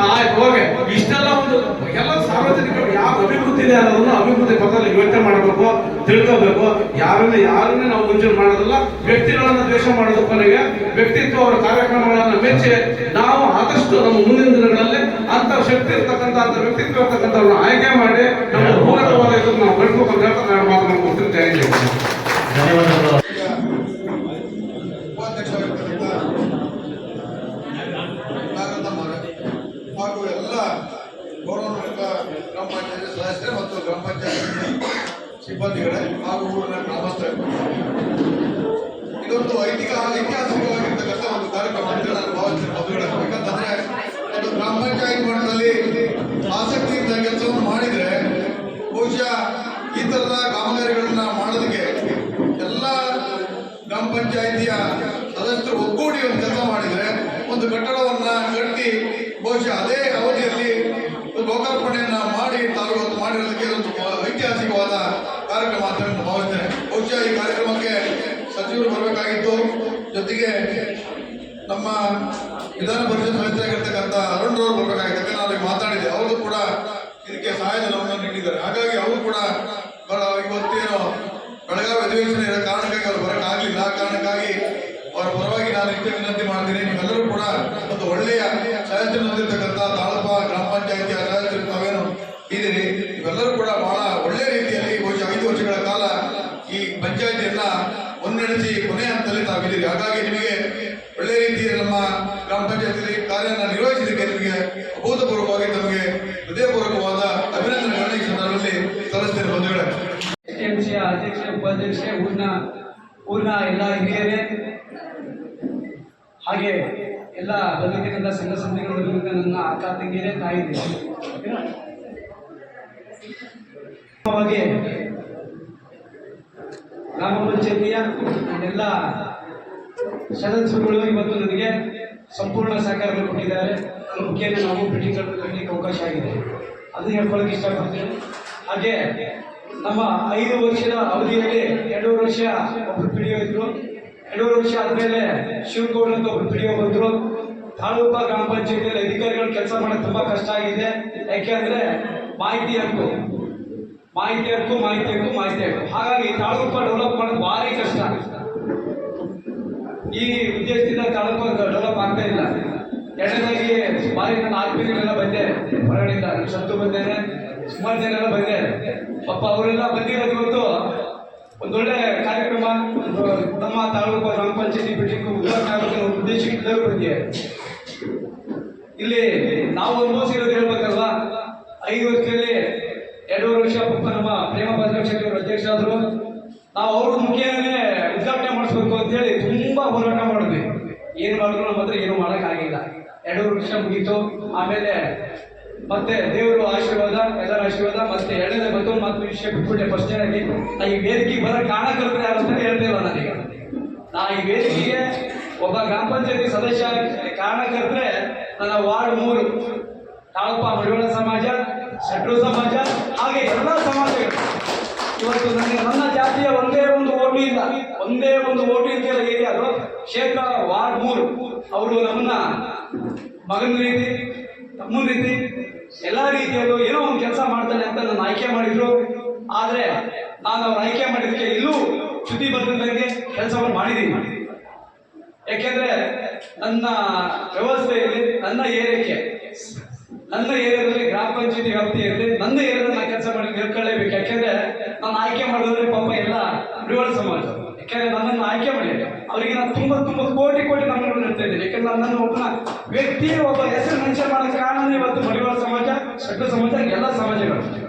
ಆಯ್ತು ಹೋಗಿ ಇಷ್ಟೆಲ್ಲ ಒಂದು ಎಲ್ಲ ಸಾರ್ವಜನಿಕರು ಯಾವ ಅಭಿವೃದ್ಧಿ ಇದೆ ಅನ್ನೋದನ್ನು ಅಭಿವೃದ್ಧಿ ಪಕ್ಕದಲ್ಲಿ ಯೋಚನೆ ಮಾಡಬೇಕು, ತಿಳ್ಕೋಬೇಕು. ಯಾರನ್ನೇ ನಾವು ಮುಂಚೂಣಿ ಮಾಡೋದಿಲ್ಲ, ವ್ಯಕ್ತಿಗಳನ್ನ ದ್ವೇಷ ಮಾಡೋದು ಕೊನೆಗೆ ವ್ಯಕ್ತಿತ್ವ ಅವರ ಕಾರ್ಯಕ್ರಮಗಳನ್ನ ಮೆಚ್ಚಿ ನಾವು ಆದಷ್ಟು ನಮ್ಮ ಮುಂದಿನ ದಿನಗಳಲ್ಲಿ ಅಂತ ಶಕ್ತಿ ಇರ್ತಕ್ಕಂಥ ಅಂತ ವ್ಯಕ್ತಿತ್ವ ಇರ್ತಕ್ಕಂಥವ್ರನ್ನ ಆಯ್ಕೆ ಮಾಡಿ ನಮ್ಮ ಪೂರಕವಾದ ಇದನ್ನು ನಾವು ಗಡ್ಬೇಕು ಅಂತ ಹೇಳ್ತಾ ನಾನು ಮಾತನ್ನು ಕೊಡ್ತೀನಿ. ಧನ್ಯವಾದಗಳು. ಹಾಗೂ ಎಲ್ಲ ಗೌರವಾನ್ವಿತ ಗ್ರಾಮ ಪಂಚಾಯತ್ ಸದಸ್ಯರು ಮತ್ತು ಗ್ರಾಮ ಪಂಚಾಯತ್ ಸಿಬ್ಬಂದಿಗಳೇ ಹಾಗೂ ಊರಿನ ಗ್ರಾಮಸ್ಥರು, ಇದೊಂದು ಐತಿಹಾಸಿಕವಾಗಿರ್ತಕ್ಕಂಥ ಒಂದು ಕಾರ್ಯಕ್ರಮ ಅಂತ ನಾನು ಭಾವಿಸ್ತೀನಿ ಮೊದಲುಗಡೆ. ಯಾಕಂತಂದ್ರೆ ಒಂದು ಗ್ರಾಮ ಪಂಚಾಯತ್ ಮಟ್ಟದಲ್ಲಿ ಆಸಕ್ತಿಯಿಂದ ಕೆಲಸವನ್ನು ಮಾಡಿದ್ರೆ ಬಹುಶಃ ಈ ತರದ ಕಾಮಗಾರಿಗಳನ್ನ ಮಾಡೋದಕ್ಕೆ ಎಲ್ಲ ಗ್ರಾಮ ಪಂಚಾಯಿತಿಯ ಸದಸ್ಯರು ಒಗ್ಗೂಡಿ ಒಂದು ಕೆಲಸ ಮಾಡಿದ್ರೆ ಒಂದು ಕಟ್ಟಡವನ್ನ ಕಟ್ಟಿ ಬಹುಶಃ ಅದೇ ಅವಧಿಯಲ್ಲಿ ಲೋಕಾರ್ಪಣೆಯನ್ನ ಮಾಡಿ ತಾವು ಮಾಡಿರೋದಕ್ಕೆ ಒಂದು ಐತಿಹಾಸಿಕವಾದ ಕಾರ್ಯಕ್ರಮ ಅಂತ ನಾನು ಭಾವಿಸ್ತೇನೆ. ಬಹುಶಃ ಈ ಕಾರ್ಯಕ್ರಮಕ್ಕೆ ಸಚಿವರು ಬರಬೇಕಾಗಿತ್ತು, ಜೊತೆಗೆ ನಮ್ಮ ವಿಧಾನ ಪರಿಷತ್ ಸದಸ್ಯರಾಗಿರ್ತಕ್ಕಂಥ ಅರುಣ್ ರವರು ಬರಬೇಕಾಗಿತ್ತು. ನಾನು ಮಾತಾಡಿದೆ, ಅವರು ಕೂಡ ಇದಕ್ಕೆ ಸಹಾಯಧನವನ್ನು ನೀಡಿದ್ದಾರೆ. ಹಾಗಾಗಿ ಅವರು ಕೂಡ ಇವತ್ತೇನು ಬೆಳಗಾವಿ ಅಧಿವೇಶನ ಇರೋ ಕಾರಣಕ್ಕಾಗಿ ಅವರು ಬರೋಕ್ಕಾಗಲಿಲ್ಲ. ಆ ಕಾರಣಕ್ಕಾಗಿ ಅವರ ಪರವಾಗಿ ನಾನು ಇಷ್ಟೇ ವಿನಂತಿ ಮಾಡ್ತೀನಿ, ನೀವೆಲ್ಲರೂ ಕೂಡ ಒಂದು ಒಳ್ಳೆಯ ಸದಸ್ಯರು ಹೊಂದಿರತಕ್ಕಂಥ ತಾಲೂಕು ಗ್ರಾಮ ಪಂಚಾಯಿತಿಯ ಸದಸ್ಯರು ತಾವೇನು ಇದ್ದೀರಿ, ಇವೆಲ್ಲರೂ ಕೂಡ ಬಹಳ ಒಳ್ಳೆಯ ರೀತಿಯಲ್ಲಿ ಬಹುಶಃ 5 ವರ್ಷಗಳ ಕಾಲ ಈ ಪಂಚಾಯಿತಿಯನ್ನ ಮುನ್ನಡೆಸಿ ಕೊನೆಯ ಹಂತದಲ್ಲಿ ತಾವಿದ್ದೀರಿ. ಹಾಗಾಗಿ ನಿಮಗೆ ಒಳ್ಳೆಯ ರೀತಿಯಲ್ಲಿ ನಮ್ಮ ಗ್ರಾಮ ಪಂಚಾಯತಿಯಲ್ಲಿ ಕಾರ್ಯನ ನಿರ್ವಹಿಸಿದ್ದಕ್ಕೆ ನಿಮಗೆ ಅಭೂತಪೂರ್ವವಾಗಿ ತಮಗೆ ಹೃದಯಪೂರ್ವಕವಾದ ಅಭಿನಂದನೆಗಳನ್ನು ಈ ಸಂದರ್ಭದಲ್ಲಿ ಸಲ್ಲಿಸ್ತೇನೆ. ಬಂಧುಗಳೇ, ಟಿಎಂಸಿಯ ಅಧ್ಯಕ್ಷ, ಉಪಾಧ್ಯಕ್ಷೆ, ಊರಿನ ಎಲ್ಲ ಹಿರಿಯರೇ, ಹಾಗೆ ಎಲ್ಲ ಬಂದಿರತಕ್ಕಂಥ ಸಂಘ ಸಂಸ್ಥೆಗಳು, ನನ್ನ ಅಕ್ಕ ತಂಗಿಯರೇ, ತಾಯಿದೆ, ಗ್ರಾಮ ಪಂಚಾಯತಿಯ ಎಲ್ಲ ಸದಸ್ಯರುಗಳು ಇವತ್ತು ನನಗೆ ಸಂಪೂರ್ಣ ಸಹಕಾರವನ್ನು ಕೊಟ್ಟಿದ್ದಾರೆ. ಮುಖ್ಯವಾಗಿ ನಾವು ಮೀಟಿಂಗ್ಗಳನ್ನು ಕಟ್ಟಲಿಕ್ಕೆ ಅವಕಾಶ ಅದನ್ನ ಹೇಳ್ಕೊಳಕ್ಕೆ ಇಷ್ಟಪಡ್ತೀನಿ. ಹಾಗೆ ನಮ್ಮ 5 ವರ್ಷದ ಅವಧಿಯಲ್ಲಿ 2 ವರ್ಷ ಒಬ್ರು ಪಿಡಿಒ ಇದ್ರು. 2 ವರ್ಷ ಆದ್ಮೇಲೆ ಶಿವಗೌಡ ಅಂತ ಒಬ್ರು ಪಿಡಿಒ ಬಂದ್ರು. ತಾಲೂಕಾ ಗ್ರಾಮ ಪಂಚಾಯತಿಯಲ್ಲಿ ಅಧಿಕಾರಿಗಳು ಕೆಲಸ ಮಾಡೋದು ತುಂಬಾ ಕಷ್ಟ ಆಗಿದೆ. ಯಾಕೆಂದ್ರೆ ಮಾಹಿತಿ ಹಕ್ಕು. ಹಾಗಾಗಿ ತಾಲೂಕು ಡೆವಲಪ್ ಮಾಡೋದು ಭಾರಿ ಕಷ್ಟ. ಈ ಉದ್ದೇಶದಿಂದ ತಾಲೂಕು ಡೆವಲಪ್ ಆಗ್ತಾ ಇಲ್ಲ. ಎರಡನೇದಾಗಿ ಸುಮಾರು ನಾನು ಆತ್ಮೀಯರೆಲ್ಲ ಬಂದೆ ಹೊರಗಡೆಯಿಂದ, ಶಬ್ದ ಬಂದೇನೆ, ಸುಮಾರು ಜನ ಎಲ್ಲ ಬಂದೆ. ಪಾಪ ಅವರೆಲ್ಲ ಬಂದಿರೋದು ಇವತ್ತು ಒಂದೊಳ್ಳೆ ಕಾರ್ಯಕ್ರಮ ನಮ್ಮ ತಾಲೂಕು ಗ್ರಾಮ ಪಂಚಾಯತಿ ಬಿಲ್ಡಿಂಗ್ ಉದ್ಘಾಟನೆ ಆಗೋದು ಉದ್ದೇಶಕ್ಕೆ ಬಂದಿದೆ. ಇಲ್ಲಿ ನಾವು ಅನುಭವಿಸಿರೋದು ಹೇಳ್ಬೇಕಲ್ವಾ, 5 ವರ್ಷದಲ್ಲಿ 2 ವರ್ಷ ಪಾಪ ನಮ್ಮ ಪ್ರೇಮ ಭದ್ರಾಕ್ಷಿ ಅವರು ಅಧ್ಯಕ್ಷರಾದ್ರು. ನಾವು ಅವ್ರ ಮುಖೇನೇ ಉದ್ಘಾಟನೆ ಮಾಡಿಸ್ಬೇಕು ಅಂತ ಹೇಳಿ ತುಂಬಾ ಹೋರಾಟ ಮಾಡಿದ್ವಿ. ಏನ್ ಮಾಡಿದ್ರು ನಮ್ಮ ಹತ್ರ ಏನು ಮಾಡೋಕ್ಕಾಗಿಲ್ಲ. 2 ವರ್ಷ ಮುಗೀತು. ಆಮೇಲೆ ಮತ್ತೆ ದೇವರು ಆಶೀರ್ವಾದ, ಎಲ್ಲರ ಆಶೀರ್ವಾದ, ಮತ್ತೆ ಎರಡನೇ ಮತ್ತೊಂದು ಮಾತು ವಿಷಯ ಬಿಟ್ಬಿಟ್ಟೆ. ಫಸ್ಟ್ ಆಗಿ ನಾ ಈ ವೇದಿಕೆಗೆ ಬರೋ ಕಾರಣ ಕಲ್ಪನೆ ಯಾರು ಅಂತ ಹೇಳ್ತಿಲ್ಲ. ನನಗೆ ನಾ ಈ ವೇದಿಕೆಗೆ ಒಬ್ಬ ಗ್ರಾಮ ಪಂಚಾಯತಿ ಸದಸ್ಯ ಕಾರಣ ಕಲ್ಪನೆ ನನ್ನ ವಾರ್ಡ್ 3 ತಾಳಪ್ಪ ಮಡಿವಾಳ ಸಮಾಜ, ಶೆಟ್ರು ಸಮಾಜ, ಹಾಗೆ ಎಲ್ಲ ಸಮಾಜಗಳು ಇವತ್ತು ನನ್ನ ಜಾತಿಯ ಒಂದೇ ಒಂದು ಓಟು ಇಲ್ಲ ಏರಿಯಾದು ಕ್ಷೇತ್ರ ವಾರ್ಡ್ 3 ಅವರು ನಮ್ಮನ್ನ ಮಗನ ರೀತಿ, ತಮ್ಮನ ರೀತಿ, ಎಲ್ಲಾ ರೀತಿಯಲ್ಲೂ ಏನೋ ಒಂದು ಕೆಲಸ ಮಾಡ್ತಾನೆ ಅಂತ ನನ್ನ ಆಯ್ಕೆ ಮಾಡಿದ್ರು. ಆದ್ರೆ ನಾನು ಅವ್ರ ಆಯ್ಕೆ ಮಾಡಿದಕ್ಕೆ ಇಲ್ಲೂ ಚ್ಯುತಿ ಬರ್ತದಂಗೆ ಕೆಲಸವನ್ನು ಮಾಡಿದ್ದೀನಿ. ಯಾಕೆಂದ್ರೆ ನನ್ನ ವ್ಯವಸ್ಥೆಯಲ್ಲಿ ನನ್ನ ಏರಿಯಾದಲ್ಲಿ ಗ್ರಾಮ ಪಂಚಾಯತಿ ವ್ಯಾಪ್ತಿಯಲ್ಲಿ ನನ್ನ ಏರಿಯಾದಲ್ಲಿ ನಾನು ಕೆಲಸ ಮಾಡಿ ನಿಲ್ಕೊಳ್ಳೇಬೇಕು. ಯಾಕೆಂದ್ರೆ ನಾನು ಆಯ್ಕೆ ಮಾಡಿದ್ರೆ ಪಾಪ ಎಲ್ಲ ಮಡಿವಾಳ ಸಮಾಜ. ಯಾಕೆಂದ್ರೆ ನನ್ನನ್ನು ಆಯ್ಕೆ ಮಾಡಿ ಅವರಿಗೆ ನಾನು ತುಂಬಾ ಕೋಟಿ ನಮ್ಮನ್ನು ಹೇಳ್ತಾ ಇದ್ದೀನಿ. ಯಾಕಂದ್ರೆ ನನ್ನನ್ನು ಒಬ್ಬ ವ್ಯಕ್ತಿ, ಒಬ್ಬ ಹೆಸರು ಮೆನ್ಷನ್ ಮಾಡೋಕ್ಕೆ ಕಾರಣ ಇವತ್ತು ಮಡಿವಾಳ ಸಮಾಜ, ಶೆಟ್ರು ಸಮಾಜ, ಎಲ್ಲ ಸಮಾಜಗಳು.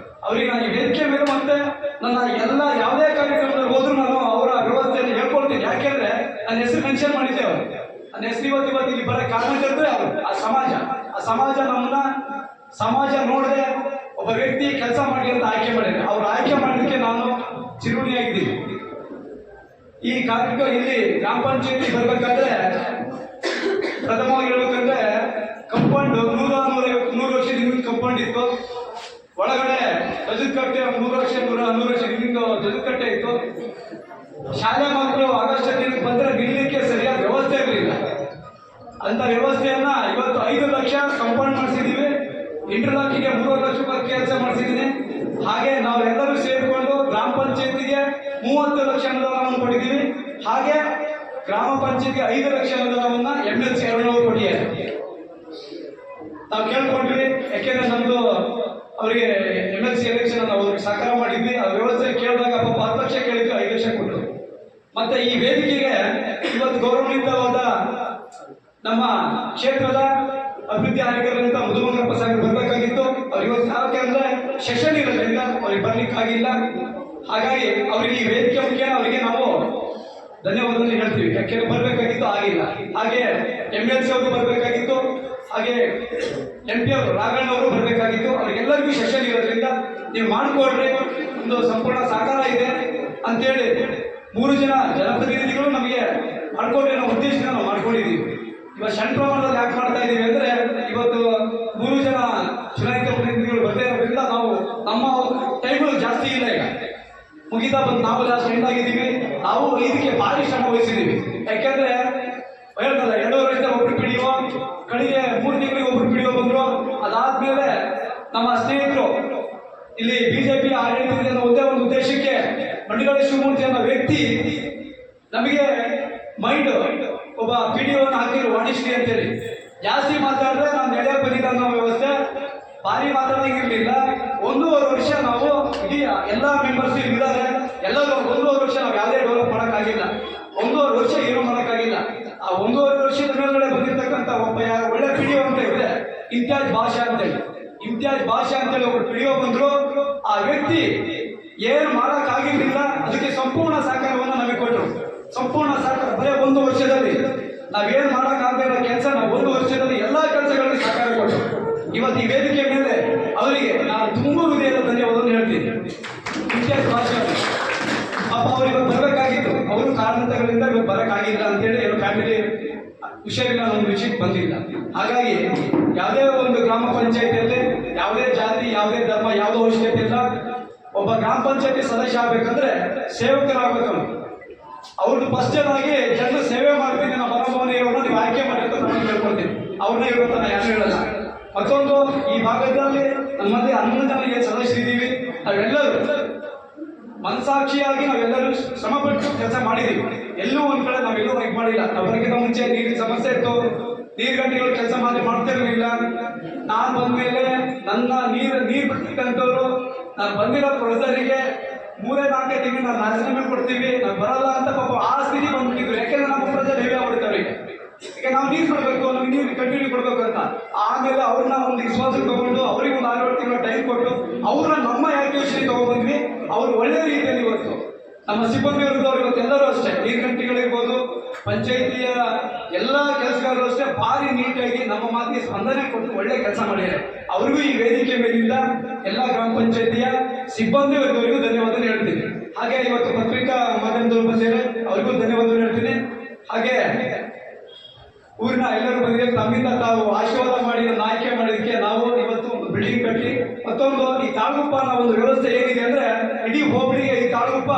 ಅವರಿಗೆ ನಾನು ಈ ವೇದಿಕೆ ಮೇಲೆ ಮತ್ತೆ ನನ್ನ ಎಲ್ಲ ಯಾವುದೇ ಕಾರ್ಯಕ್ರಮದಲ್ಲಿ ಹೋದ್ರು ನಾನು ಅವರ ವ್ಯವಸ್ಥೆಯನ್ನು ಹೇಳ್ಕೊಳ್ತೀನಿ. ಯಾಕೆಂದ್ರೆ ನನ್ನ ಹೆಸರು ಮೆನ್ಷನ್ ಮಾಡಿದ್ದೆ ಅವರು. ನನ್ನ ಹೆಸರು ಇವತ್ತು ಇಲ್ಲಿ ಬರೋ ಕಾರಣ ಕಲ್ತ್ರೆ ಅವರು ಆ ಸಮಾಜ ನಮ್ಮನ್ನ ಸಮಾಜ ನೋಡದೆ ಒಬ್ಬ ವ್ಯಕ್ತಿ ಕೆಲಸ ಮಾಡಿ ಅಂತ ಆಯ್ಕೆ ಮಾಡಿದ್ರೆ ಅವ್ರು ಆಯ್ಕೆ ಮಾಡೋದಕ್ಕೆ ನಾನು ಚಿರುಣಿಯಾಗಿದ್ದೀನಿ. ಈ ಕಾರ್ಯಕ್ರಮ ಇಲ್ಲಿ ಗ್ರಾಮ ಪಂಚಾಯತಿ ಬರ್ಬೇಕಾದ್ರೆ ಪ್ರಥಮವಾಗಿ ಹೇಳ್ಬೇಕಂದ್ರೆ ಕಂಪೌಂಡ್ 100 ವರ್ಷದ ಹಿಂದಿನ ಕಂಪೌಂಡ್ ಇತ್ತು. ಒಳಗಡೆ ಜಜುಕಟ್ಟೆ 100 ವರ್ಷ 100 ವರ್ಷ ಹಿಂದಿನ ಜಜುಕಟ್ಟೆ ಇತ್ತು. ಶಾಲಾ ಮಕ್ಕಳು ಆಗಸ್ಟ್ ದಿನಕ್ಕೆ ಬಂದ್ರೆ ನಿಲ್ಲಕ್ಕೆ ಸರಿಯಾದ ವ್ಯವಸ್ಥೆ ಇರಲಿಲ್ಲ. ಅಂತ ವ್ಯವಸ್ಥೆಯನ್ನ ಇವತ್ತು 5 ಲಕ್ಷ ಕಂಪೌಂಡ್ ಮಾಡಿಸಿದೀವಿ. ಇಂಟರ್ಲಾಕಿಗೆ 3 ಲಕ್ಷ ರೂಪಾಯಿ ಕೆಲಸ ಮಾಡಿಸಿದ್ದೀನಿ. ಹಾಗೆ ನಾವೆಲ್ಲರೂ ಸೇರಿಕೊಂಡು ಗ್ರಾಮ ಪಂಚಾಯತಿಗೆ 30 ಲಕ್ಷ ಅನುದಾನವನ್ನು ಕೊಟ್ಟಿದ್ದೀವಿ. ಹಾಗೆ ಗ್ರಾಮ ಪಂಚಾಯತಿಗೆ 5 ಲಕ್ಷ ಅನುದಾನವನ್ನ MLC ಅರುಣವರು ಕೊಟ್ಟಿದ್ದಾರೆ. ನಾವು ಕೇಳ್ಕೊಂಡ್ವಿ. ಯಾಕೆಂದ್ರೆ ನಮ್ದು ಅವರಿಗೆ MLC ಎಲೆಕ್ಷನ್ ಅವ್ರಿಗೆ ಸಹಕಾರ ಮಾಡಿದ್ವಿ. ಆ ವ್ಯವಸ್ಥೆ ಕೇಳಿದಾಗ ಪಾಪ 10 ಲಕ್ಷ ಕೇಳಿದ್ರು, 5 ಲಕ್ಷ ಕೊಟ್ಟರು. ಮತ್ತೆ ಈ ವೇದಿಕೆಗೆ ಇವತ್ತು ಗೌರವಯುತವಾದ ನಮ್ಮ ಕ್ಷೇತ್ರದ ಅಭಿವೃದ್ಧಿ ಅಧಿಕಾರಿಗಳಿಂದ ಮಧುಮಂಗಪ್ಪ ಸಾಹೇಬ್ ಬರ್ಬೇಕಾಗಿತ್ತು. ಅವ್ರು ಇವತ್ತು ಯಾಕೆಂದ್ರೆ ಸೆಷನ್ ಇರೋದ್ರಿಂದ ಅವ್ರಿಗೆ ಬರ್ಲಿಕ್ಕಾಗಿಲ್ಲ. ಹಾಗಾಗಿ ಅವರಿಗೆ ಈ ವೇದಿಕೆ ಮುಖ್ಯ, ಅವರಿಗೆ ನಾವು ಧನ್ಯವಾದವನ್ನು ಹೇಳ್ತೀವಿ. ಯಾಕೆಂದ್ರೆ ಬರ್ಬೇಕಾಗಿತ್ತು, ಆಗಿಲ್ಲ. ಹಾಗೆ MLC ಅವರು ಬರ್ಬೇಕಾಗಿತ್ತು. ಹಾಗೆ MP ಅವರು ರಾಘಣ್ಣ ಅವರು ಬರ್ಬೇಕಾಗಿತ್ತು. ಅವ್ರಿಗೆಲ್ಲರಿಗೂ ಸೆಷನ್ ಇರೋದ್ರಿಂದ ನೀವು ಮಾಡಿಕೊಡ್ರಿ, ಒಂದು ಸಂಪೂರ್ಣ ಸಹಕಾರ ಇದೆ ಅಂತೇಳಿ 3 ಜನ ಜನಪ್ರತಿನಿಧಿಗಳು ನಮಗೆ ಮಾಡ್ಕೊಡ್ರಿ ಅನ್ನೋ ಉದ್ದೇಶದಿಂದ ನಾವು ಮಾಡ್ಕೊಂಡಿದ್ದೀವಿ. ಇವಾಗ ಸಣ್ಣ ಪ್ರಮಾಣದಲ್ಲಿ ಯಾಕೆ ಮಾಡ್ತಾ ಇದ್ದೀವಿ ಅಂದ್ರೆ ಇವತ್ತು 3 ಜನ ಚುನಾಯಿತ ಪ್ರತಿನಿಧಿಗಳು ಬರ್ತಾ ಇರೋದ್ರಿಂದ ನಾವು ನಮ್ಮ ಟೈಮ್ಗಳು ಜಾಸ್ತಿ ಇಲ್ಲ. ಈಗ ಮುಗಿತಾ ಬಂದು ನಾವು ಲಾಸ್ಟ್ ಎಂಡ್ ಆಗಿದ್ದೀವಿ. ನಾವು ಇದಕ್ಕೆ ಭಾರಿ ಶ್ರಮ ವಹಿಸಿದ್ದೀವಿ. ಯಾಕೆಂದ್ರೆ ಹೇಳ್ತಲ್ಲ 2 ವರ್ಷದಿಂದ ಒಬ್ರು ಪಿಡಿಒ, ಕಡೆಗೆ 3 ತಿಂಗಳಿಗೆ ಒಬ್ರು ಪಿಡಿಒ ಬಂದ್ರು. ಅದಾದ್ಮೇಲೆ ನಮ್ಮ ಸ್ನೇಹಿತರು ಇಲ್ಲಿ ಬಿಜೆಪಿ ಆಡಳಿತದಿಂದ ಒಂದೇ ಒಂದು ಉದ್ದೇಶಕ್ಕೆ ಮಂಡಿಗಳ ಶಿವಮೂರ್ತಿ ಅನ್ನೋ ವ್ಯಕ್ತಿ ನಮಗೆ ಮೈಂಡ್ ಒಬ್ಬ ಪಿಡಿಒನ ಹಾಕಿದ್ರು ವಾಣಿಶ್ರೀ ಅಂತೇಳಿ. ಜಾಸ್ತಿ ಮಾತಾಡಿದ್ರೆ ನಾನು ನಡೆಯ ಬಂದಿದ್ದ ಅನ್ನೋ ವ್ಯವಸ್ಥೆ. ಭಾರಿ ಮಾತಾಡಂಗಿರ್ಲಿಲ್ಲ. 1.5 ವರ್ಷ ನಾವು ಇಡೀ ಎಲ್ಲ ಮೆಂಬರ್ಸ್ ಇದ್ದಾರೆ. ಎಲ್ಲರೂ 1.5 ವರ್ಷ ನಾವು ಯಾವುದೇ ಡೆವಲಪ್ ಮಾಡೋಕ್ಕಾಗಿಲ್ಲ. 1.5 ವರ್ಷ ಏನು ಮಾಡೋಕ್ಕಾಗಿಲ್ಲ. ಆ 1.5 ವರ್ಷದ ಮೇಲ್ಗಡೆ ಬಂದಿರ್ತಕ್ಕಂಥ ಒಬ್ಬ ಒಳ್ಳೆ ಪಿಡಿಒ ಅಂತ ಇದೆ, ಇಂತಿಯಾಜ್ ಭಾಷಾ ಅಂತೇಳಿ ಒಬ್ಬರು ಪಿಡಿಒ ಬಂದ್ರು. ಆ ವ್ಯಕ್ತಿ ಏನು ಮಾಡೋಕ್ಕಾಗಿರ್ಲಿಲ್ಲ. ಅದಕ್ಕೆ ಸಂಪೂರ್ಣ ಸಹಕಾರವನ್ನು ನಮಗೆ ಕೊಟ್ಟರು. ಸಂಪೂರ್ಣ ಸಹಕಾರ ಬರೀ 1 ವರ್ಷದಲ್ಲಿ ನಾವೇನು ಮಾಡೋಕ್ಕಾಗದಿರೋ ಕೆಲಸ ನಾವು 1 ವರ್ಷದಲ್ಲಿ ಎಲ್ಲಾ ಕೆಲಸಗಳಲ್ಲಿ ಸಹಕಾರ ಕೊಟ್ಟರು. ಇವತ್ತು ಈ ವೇದಿಕೆ ಮೇಲೆ ಅವರಿಗೆ ನಾನು ತುಂಬಾ ಹೃದಯದ ಧನ್ಯವಾದವನ್ನು ಹೇಳ್ತೀನಿ. ಇಂತಿಯಾಜ್ ಭಾಷಾ ಪಾಪ ಅವ್ರಿಗೆ ಬರಬೇಕಾಗಿತ್ತು, ಅವರು ಕಾರಣಗಳಿಂದ ಬರಕ್ಕಾಗಿಲ್ಲ ಅಂತೇಳಿ ಫ್ಯಾಮಿಲಿ ವಿಷಯಗಳ ಒಂದು ವಿಷಯಕ್ಕೆ ಬಂದಿಲ್ಲ. ಹಾಗಾಗಿ ಯಾವುದೇ ಒಂದು ಗ್ರಾಮ ಪಂಚಾಯತಿಯಲ್ಲಿ ಯಾವುದೇ ಜಾತಿ ಯಾವುದೇ ಧರ್ಮ ಯಾವುದೋ ಅವಶ್ಯಕತೆ ಇಲ್ಲ. ಒಬ್ಬ ಗ್ರಾಮ ಪಂಚಾಯತಿ ಸದಸ್ಯ ಆಗ್ಬೇಕಂದ್ರೆ ಸೇವಕರಾಗಬೇಕು. ಅವ್ರದ್ದು ಫಸ್ಟ್ ಆಗಿ ಜನರು ಸೇವೆ ಮಾಡ್ತೀನಿ ನಮ್ಮ ಮನೋಭಾವನೆ ಇರೋರು ನೀವು ಆಯ್ಕೆ ಮಾಡಿ ಅಂತ ನಾನು ಕೇಳ್ಕೊಳ್ತೀನಿ. ಅವ್ರನ್ನ ಇವತ್ತು ನಾನು ಯಾರು ಹೇಳಲ್ಲ. ಮತ್ತೊಂದು, ಈ ಭಾಗದಲ್ಲಿ ನಮ್ಮಲ್ಲಿ 11 ಜನ ಏನು ಸದಸ್ಯರಿದ್ದೀವಿ, ನಾವೆಲ್ಲರೂ ಮನಸಾಕ್ಷಿಯಾಗಿ ನಾವೆಲ್ಲರೂ ಶ್ರಮಪಟ್ಟು ಕೆಲಸ ಮಾಡಿದ್ದೀವಿ. ಎಲ್ಲೂ ಒಂದ್ ಕಡೆ ನಾವೆಲ್ಲೂ ಇದು ಮಾಡಿಲ್ಲ. ಅವರಿಗಿಂತ ಮುಂಚೆ ನೀರಿನ ಸಮಸ್ಯೆ ಇತ್ತು, ನೀರ್ಗಂಟಿಗಳು ಕೆಲಸ ಮಾಡ್ತಿರ್ಲಿಲ್ಲ. ನಾನು ಬಂದ್ಮೇಲೆ ನನ್ನ ನೀರು ಬಿಟ್ಟಿದ್ದಂಥವ್ರು ನಾನು ಬಂದಿರೋ ಪ್ರೊಸರಿಗೆ 3-4 ತಿಂಗಳು ನಾವು ರಾಜೀನಾಮೆ ಕೊಡ್ತೀವಿ, ನಾವು ಬರಲ್ಲ ಅಂತ ಪಾಪ ಆ ಸ್ಥಿತಿ ಬಂದ್ಬಿಟ್ಟಿದ್ರು. ಯಾಕೆಂದ್ರೆ ನಮ್ಮ ಪ್ರಜೆಗಳು ಹೇಳಿ ಆಗ್ಬಿಡ್ತಾರೆ. ಈಗ ನಾವು ನೀರು ಕೊಡಬೇಕು, ನಮ್ಗೆ ನೀರು ಕಂಟಿನ್ಯೂ ಕೊಡಬೇಕು ಅಂತ. ಆಮೇಲೆ ಅವ್ರನ್ನ ಒಂದು ವಿಶ್ವಾಸಕ್ಕೆ ತಗೊಂಡು ಅವ್ರಿಗೆ ಒಂದು 6-7 ತಿಂಗಳು ಟೈಮ್ ಕೊಟ್ಟು ಅವ್ರನ್ನ ನಮ್ಮ ಯೋಚನೆ ತಗೊಂಡ್ಬಂದ್ವಿ. ಅವ್ರು ಒಳ್ಳೆ ರೀತಿಯಲ್ಲಿ ಇವತ್ತು ನಮ್ಮ ಸಿಬ್ಬಂದಿ ವರ್ಗದವ್ರು ಇವತ್ತೆಲ್ಲರೂ ಅಷ್ಟೇ, ನೀರ್ಗಂಟಿಗಳಿರ್ಬೋದು, ಪಂಚಾಯಿತಿಯ ಎಲ್ಲ ಕೆಲಸಗಾರರು ಅಷ್ಟೇ ಭಾರಿ ನೀಟಾಗಿ ನಮ್ಮ ಮಾತಿಗೆ ಸ್ಪಂದನೆ ಕೊಟ್ಟು ಒಳ್ಳೆ ಕೆಲಸ ಮಾಡಿದ್ದಾರೆ. ಅವ್ರಿಗೂ ಈ ವೇದಿಕೆ ಮೇಲಿಂದ ಎಲ್ಲ ಗ್ರಾಮ ಪಂಚಾಯಿತಿಯ ಸಿಬ್ಬಂದಿ ವರ್ಗವರಿಗೂ ಧನ್ಯವಾದ ಹೇಳ್ತೀನಿ. ಹಾಗೆ ಇವತ್ತು ಪತ್ರಿಕಾ ಮಾಧ್ಯಮದವರು ಬಂದಿದ್ದಾರೆ, ಅವ್ರಿಗೂ ಧನ್ಯವಾದ ಹೇಳ್ತೀನಿ. ಹಾಗೆ ಊರಿನ ಎಲ್ಲರೂ ಬಂದಿದ್ದಾರೆ, ತಮ್ಮಿಂದ ತಾವು ಆಶೀರ್ವಾದ ಮಾಡಿ ನನ್ನ ಆಯ್ಕೆ ಮಾಡಿದಕ್ಕೆ ನಾವು ಇವತ್ತು ಒಂದು ಬಿಲ್ಡಿಂಗ್ ಕಟ್ಟಿ, ಮತ್ತೊಂದು ಈ ತಾಳಗುಪ್ಪ ಅನ್ನೋ ಒಂದು ವ್ಯವಸ್ಥೆ ಏನಿದೆ ಅಂದ್ರೆ ಇಡೀ ಹೋಬಳಿಗೆ ಈ ತಾಳಗುಪ್ಪ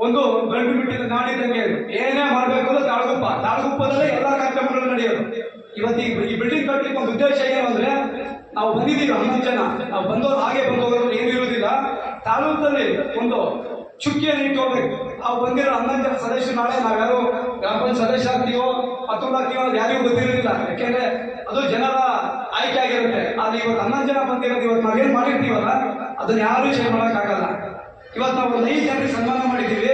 ಒಂದು ಗಂಡು ಬಿಟ್ಟಿದ್ದ ನಾಡಿದಂಗೆ. ಏನೇ ಮಾಡ್ಬೇಕು ಅಂದ್ರೆ ತಾಳಗುಪ್ಪದಲ್ಲೇ ಎಲ್ಲಾ ಕಾರ್ಯಕ್ರಮಗಳು ನಡೆಯೋದು. ಇವತ್ತು ಈ ಬಿಲ್ಡಿಂಗ್ ಕಟ್ಟಲಿಕ್ಕೆ ಒಂದು ಉದ್ದೇಶ ಏನು ಅಂದ್ರೆ, ನಾವು ಬಂದಿದ್ದೀವಿ 11 ಜನ, ನಾವು ಬಂದವರು ಹಾಗೆ ಬಂದವರು ಏನು ಇರುವುದಿಲ್ಲ. ತಾಲೂಕಲ್ಲಿ ಒಂದು ಚುಕ್ಕಿಯನ್ನು ಇಟ್ಟು ಹೋಗ್ಬೇಕು. ನಾವು ಬಂದಿರೋ 11 ಜನ ಸದಸ್ಯರು ನಾಳೆ ನಾವ್ಯಾರು ಗ್ರಾಮ ಪಂಚಾಯತ್ ಸದಸ್ಯ ಆಗ್ತೀವೋ ಮತ್ತೊಂದು ಆಗ್ತೀವೋ ಅದು ಯಾರಿಗೂ ಗೊತ್ತಿರೋದಿಲ್ಲ. ಯಾಕೆಂದ್ರೆ ಅದು ಜನರ ಆಯ್ಕೆ ಆಗಿರುತ್ತೆ. ಆದ್ರೆ ಇವತ್ತು 11 ಜನ ಬಂದಿರೋದು, ಇವತ್ತು ನಾವೇನ್ ಮಾಡಿರ್ತೀವಲ್ಲ ಅದನ್ನ ಯಾರು ಚೇಂಜ್ ಮಾಡೋಕ್ಕಾಗಲ್ಲ. ಇವತ್ತು ನಾವು ಒಂದು 5 ಜನರಿಗೆ ಸನ್ಮಾನ ಮಾಡಿದ್ದೀವಿ.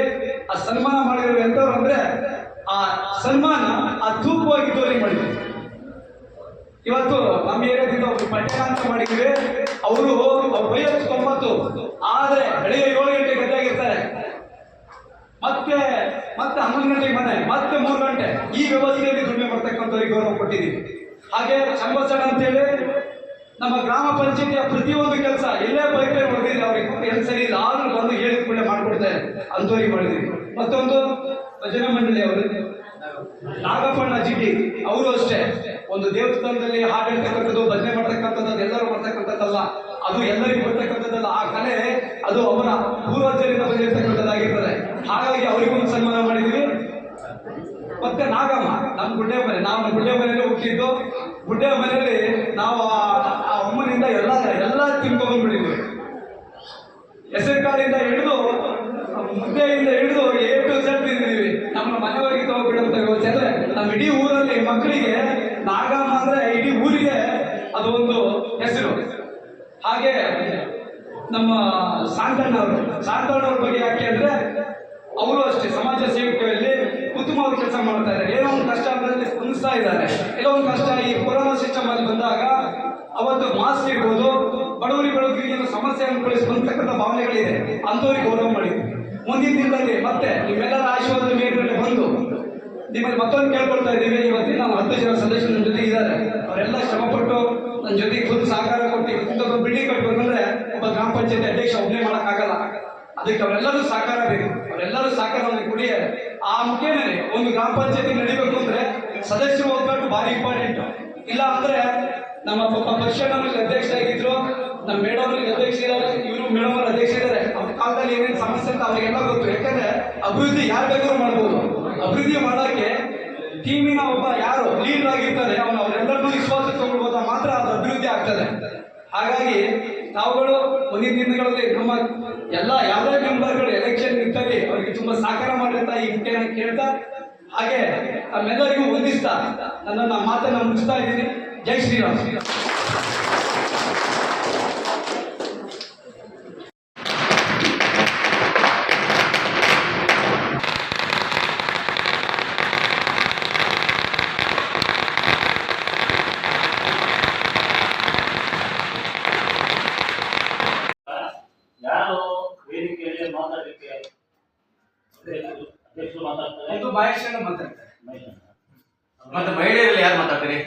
ಆ ಸನ್ಮಾನ ಮಾಡಿರೋ ಎಂತವ್ರು ಅಂದ್ರೆ ಆ ಸನ್ಮಾನ ಆ ತೂಕವಾಗಿದ್ದವ್ರಿಗೆ ಮಾಡಿದ್ವಿ. ಇವತ್ತು ನಮ್ಮ ಏರಿಯಾದಿಂದ ಒಬ್ರು ಪಟ್ಟಣ ಅಂತ ಮಾಡಿದ್ವಿ. ಅವರು ವಯಸ್ಸು 90, ಆದ್ರೆ ಬೆಳಿಗ್ಗೆ 7 ಗಂಟೆ ಗದ್ದೆಯಾಗಿರ್ತಾರೆ. ಮತ್ತೆ 11 ಗಂಟೆಗೆ ಮನೆ, ಮತ್ತೆ 3 ಗಂಟೆ ಈ ವ್ಯವಸ್ಥೆಯಲ್ಲಿ ದುಡಿಮೆ ಬರ್ತಕ್ಕಂಥವ್ರಿಗೆ ಗೌರವ ಕೊಟ್ಟಿದ್ದೀವಿ. ಹಾಗೆ ಚಂಬಸಣ ಅಂತೇಳಿ ನಮ್ಮ ಗ್ರಾಮ ಪಂಚಾಯತಿಯ ಪ್ರತಿಯೊಂದು ಕೆಲಸ ಎಲ್ಲೇ ಬೈಕಲ್ಲಿ ಹೊಡೆದಿದ್ರೆ ಅವ್ರಿಗೆ ಏನು ಸರಿ ಇಲ್ಲ ಆದ್ರೂ ಬಂದು ಹೇಳಿದ ಕೂಡಲೇ ಮಾಡ್ಕೊಡ್ತಾರೆ, ಅಂತವ್ರಿಗೆ ಮಾಡಿದ್ವಿ. ಮತ್ತೊಂದು ಭಜನಾ ಮಂಡಳಿ ಅವರು ನಾಗಪ್ಪಣ್ಣ ಜಿಟಿ, ಅವರು ಅಷ್ಟೇ ಒಂದು ದೇವಸ್ಥಾನದಲ್ಲಿ ಹಾಡು ಹೇಳ್ತಕ್ಕಂಥದ್ದು, ಭಜನೆ ಮಾಡ್ತಕ್ಕಂಥದ್ದು ಎಲ್ಲರೂ ಮಾಡ್ತಕ್ಕಂಥದ್ದಲ್ಲ, ಅದು ಎಲ್ಲರಿಗೂ ಬರ್ತಕ್ಕಂಥದ್ದಲ್ಲ. ಆ ಕಲೆ ಅದು ಅವರ ಪೂರ್ವಜರಿಂದ ಬಂದಿರತಕ್ಕಂಥದ್ದಾಗಿರ್ತದೆ. ಹಾಗಾಗಿ ಅವರಿಗೊಂದು ಸನ್ಮಾನ ಮಾಡಿದ್ವಿ. ಮತ್ತೆ ನಾಗಮ್ಮ, ನಮ್ಮ ಗುಡ್ಡೆ ಮನೆ, ನಾವು ಗುಡ್ಡೆ ಮನೆಯಲ್ಲೇ ಹುಟ್ಟಿದ್ದು. ಗುಡ್ಡೆ ಮನೆಯಲ್ಲಿ ನಾವು ಆ ಅಮ್ಮನಿಂದ ಎಲ್ಲ ತಿನ್ಕೊಂಡ್ಬಿಟ್ಟಿದ್ವಿ. ಹೆಸರು ಕಾಳಿಂದ ಹಿಡಿದು ಮುದ್ದೆಯಿಂದ ಹಿಡಿದು A to Z ತಿಂದಿದ್ದೀವಿ. ನಮ್ಮ ಮನೆಯವರಿಗೆ ತಗೋಬಿಡುವಂತ ವ್ಯವಸ್ಥೆ ಅಂದ್ರೆ ನಮ್ಮ ಇಡೀ ಊರಲ್ಲಿ ಮಕ್ಕಳಿಗೆ ನಾಗಮ್ಮ ಅಂದ್ರೆ ಇಡೀ ಊರಿಗೆ ಅದು ಒಂದು ಹೆಸರು. ಹಾಗೆ ನಮ್ಮ ಸಾಂತಣ್ಣವ್ರ ಬಗ್ಗೆ ಯಾಕೆ ಅಂದ್ರೆ ಅವರು ಅಷ್ಟೇ ಸಮಾಜ ಸೇವಕರಲ್ಲಿ ಉತ್ತಮವಾದ ಕೆಲಸ ಮಾಡ್ತಾ ಇದ್ದಾರೆ. ಏನೋ ಒಂದು ಕಷ್ಟ ಅಂದ್ರೆ ಸ್ಪಂದಿಸ್ತಾ ಇದ್ದಾರೆ. ಏನೋ ಒಂದು ಕಷ್ಟ ಈ ಕೊರೋನಾ ಸಿಸ್ಟಮ್ ಅಲ್ಲಿ ಬಂದಾಗ ಅವತ್ತು ಮಾಸ್ಕ್ ಇರ್ಬೋದು, ಬಡವರಿಗೆ ಸಮಸ್ಯೆ ಸ್ಪಂದಿಸ್ತಕ್ಕಂಥ ಭಾವನೆಗಳಿದೆ, ಅಂಥವ್ರಿಗೆ ಗೌರವ ಮಾಡಿದ್ವಿ. ಮುಂದಿನ ದಿನದಲ್ಲಿ ಮತ್ತೆ ನಿಮ್ಮೆಲ್ಲರ ಆಶೀರ್ವಾದದ ಮೇಲೆ ಬಂದು ನಿಮ್ಮಲ್ಲಿ ಮತ್ತೊಂದು ಕೇಳ್ಕೊಳ್ತಾ ಇದ್ದೀವಿ. ಇವತ್ತಿನ ನಾವು 10 ಜನ ಸದಸ್ಯರು ನನ್ನ ಜೊತೆ ಇದ್ದಾರೆ. ಅವರೆಲ್ಲ ಶ್ರಮಪಟ್ಟು ನನ್ನ ಜೊತೆಗೆ ಖುದ್ದು ಸಹಕಾರ ಕೊಟ್ಟು ಇಂಥದ್ದು ಬಿಲ್ಡಿಂಗ್ ಕಟ್ಟಬೇಕಂದ್ರೆ ಒಬ್ಬ ಗ್ರಾಮ ಪಂಚಾಯತಿ ಅಧ್ಯಕ್ಷ ಒಬ್ಬನೇ ಮಾಡೋಕ್ಕಾಗಲ್ಲ. ಅದಕ್ಕೆ ಅವರೆಲ್ಲರೂ ಸಹಕಾರ ಬೇಕು. ಅವರೆಲ್ಲರೂ ಸಹಕಾರ ಕುಡಿಯ ಆ ಮುಖೇನೆ ಒಂದು ಗ್ರಾಮ ಪಂಚಾಯತಿ ನಡಿಬೇಕು ಅಂದ್ರೆ ಸದಸ್ಯರು ಒಗ್ಗಟ್ಟು ಭಾರಿ ಇಂಪಾರ್ಟೆಂಟ್. ಇಲ್ಲ ಅಂದ್ರೆ ನಮ್ಮ ಪಕ್ಷದಲ್ಲಿ ಅಧ್ಯಕ್ಷರಾಗಿದ್ರು, ನಮ್ಮ ಮೇಡಮ್ ಅಧ್ಯಕ್ಷ ಇದ್ದಾರೆ, ಇವರು ಮೇಡಮ್ ಅವರು ಅಧ್ಯಕ್ಷ ಇದ್ದಾರೆ. ಅವ್ರ ಕಾಲದಲ್ಲಿ ಏನೇನು ಸಮಸ್ಯೆ ಅಂತ ಅವ್ರಿಗೆಲ್ಲ ಗೊತ್ತು. ಯಾಕಂದ್ರೆ ಅಭಿವೃದ್ಧಿ ಯಾರು ಬೇಕಾದ್ರೂ ಮಾಡ್ಬೋದು. ಅಭಿವೃದ್ಧಿ ಮಾಡೋಕ್ಕೆ ಟೀಮಿನ ಒಬ್ಬ ಯಾರು ಲೀಡರ್ ಆಗಿರ್ತಾರೆ ಅವರೆಲ್ಲರನ್ನೂ ವಿಶ್ವಾಸ ತಗೊಳ್ಬೋದ ಮಾತ್ರ ಅದು ಅಭಿವೃದ್ಧಿ ಆಗ್ತದೆ. ಹಾಗಾಗಿ ತಾವುಗಳು ಮುಂದಿನ ದಿನಗಳಲ್ಲಿ ನಮ್ಮ ಎಲ್ಲ ಯಾವುದೇ ಮೆಂಬರ್ಗಳು ಎಲೆಕ್ಷನ್ ನಿಂತಲ್ಲಿ ಅವರಿಗೆ ತುಂಬಾ ಸಹಕಾರ ಮಾಡಿರ್ತಾ ಈ ಮುಖ್ಯನ ಕೇಳ್ತಾ, ಹಾಗೆ ತಮ್ಮೆಲ್ಲರಿಗೂ ವಂದಿಸ್ತಾ ನನ್ನ ಮಾತನ್ನ ಮುಗಿಸ್ತಾ ಇದ್ದೀನಿ. ಜೈ ಶ್ರೀರಾಮ್. ಯಾರು ವೇದಿಕೆಯಲ್ಲಿ ಮಾತಾಡಲಿಕ್ಕೆ ಅಧ್ಯಕ್ಷರು ಮಾತಾಡ್ತಾರೆ, ಒಂದು ಭಾಷಣ ಮಾತಾಡ್ತಾರೆ. ಮತ್ತೆ ಮಹಿಳೆಯರಲ್ಲಿ ಯಾರು ಮಾತಾಡ್ತಾರೆ?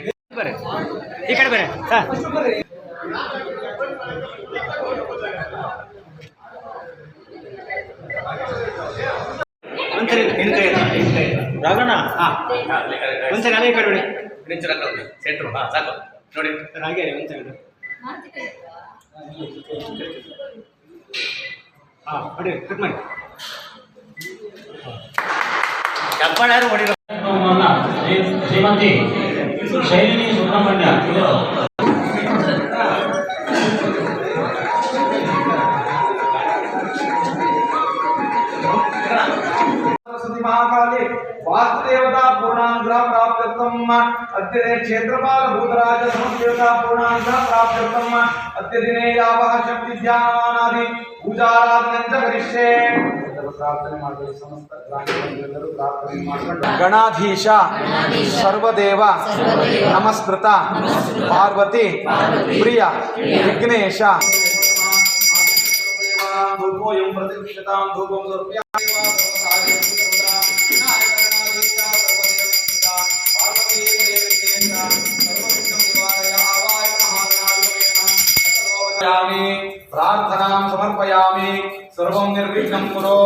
ಈ ಕಡೆ ಬೇರೆ ಒಂದ್ಸರಿ ರಾಘಣ್ಣ, ಒಂದ್ಸರಿ ಅದೇ ಕಡೆ ಸೆಂಟ್ರು ಸಾಕು ನೋಡಿ ಹಾಗೆ ಒಂದ್ಸರಿ ಹಾಂ ಮಾಡಿ ಕಟ್ ಮಾಡಿ ಕಾರ್ಯಕ್ರಮವನ್ನ ಶ್ರೀಮತಿ ಶೈಲಿನಿ ಸುಬ್ರಹ್ಮಣ್ಯ ಇವರು महाकाले वास्तुदेवता पूर्णांग्रह प्राप्त्यर्थम अद्य क्षेत्रपाल भूतराज समदेवता पूर्णांग्रह प्राप्त्यर्थम अद्य दिने यावः शक्ति ध्यानादि पूजाराधनं च करिष्ये गणाधीश सर्वदेव नमस्कृत पार्वती प्रिय विघ्नेश धूपोऽयं प्रतिष्ठितां धूपं समर्पयामि प्रार्थनां समर्पयामि सर्वं निर्विघ्नं कुरु।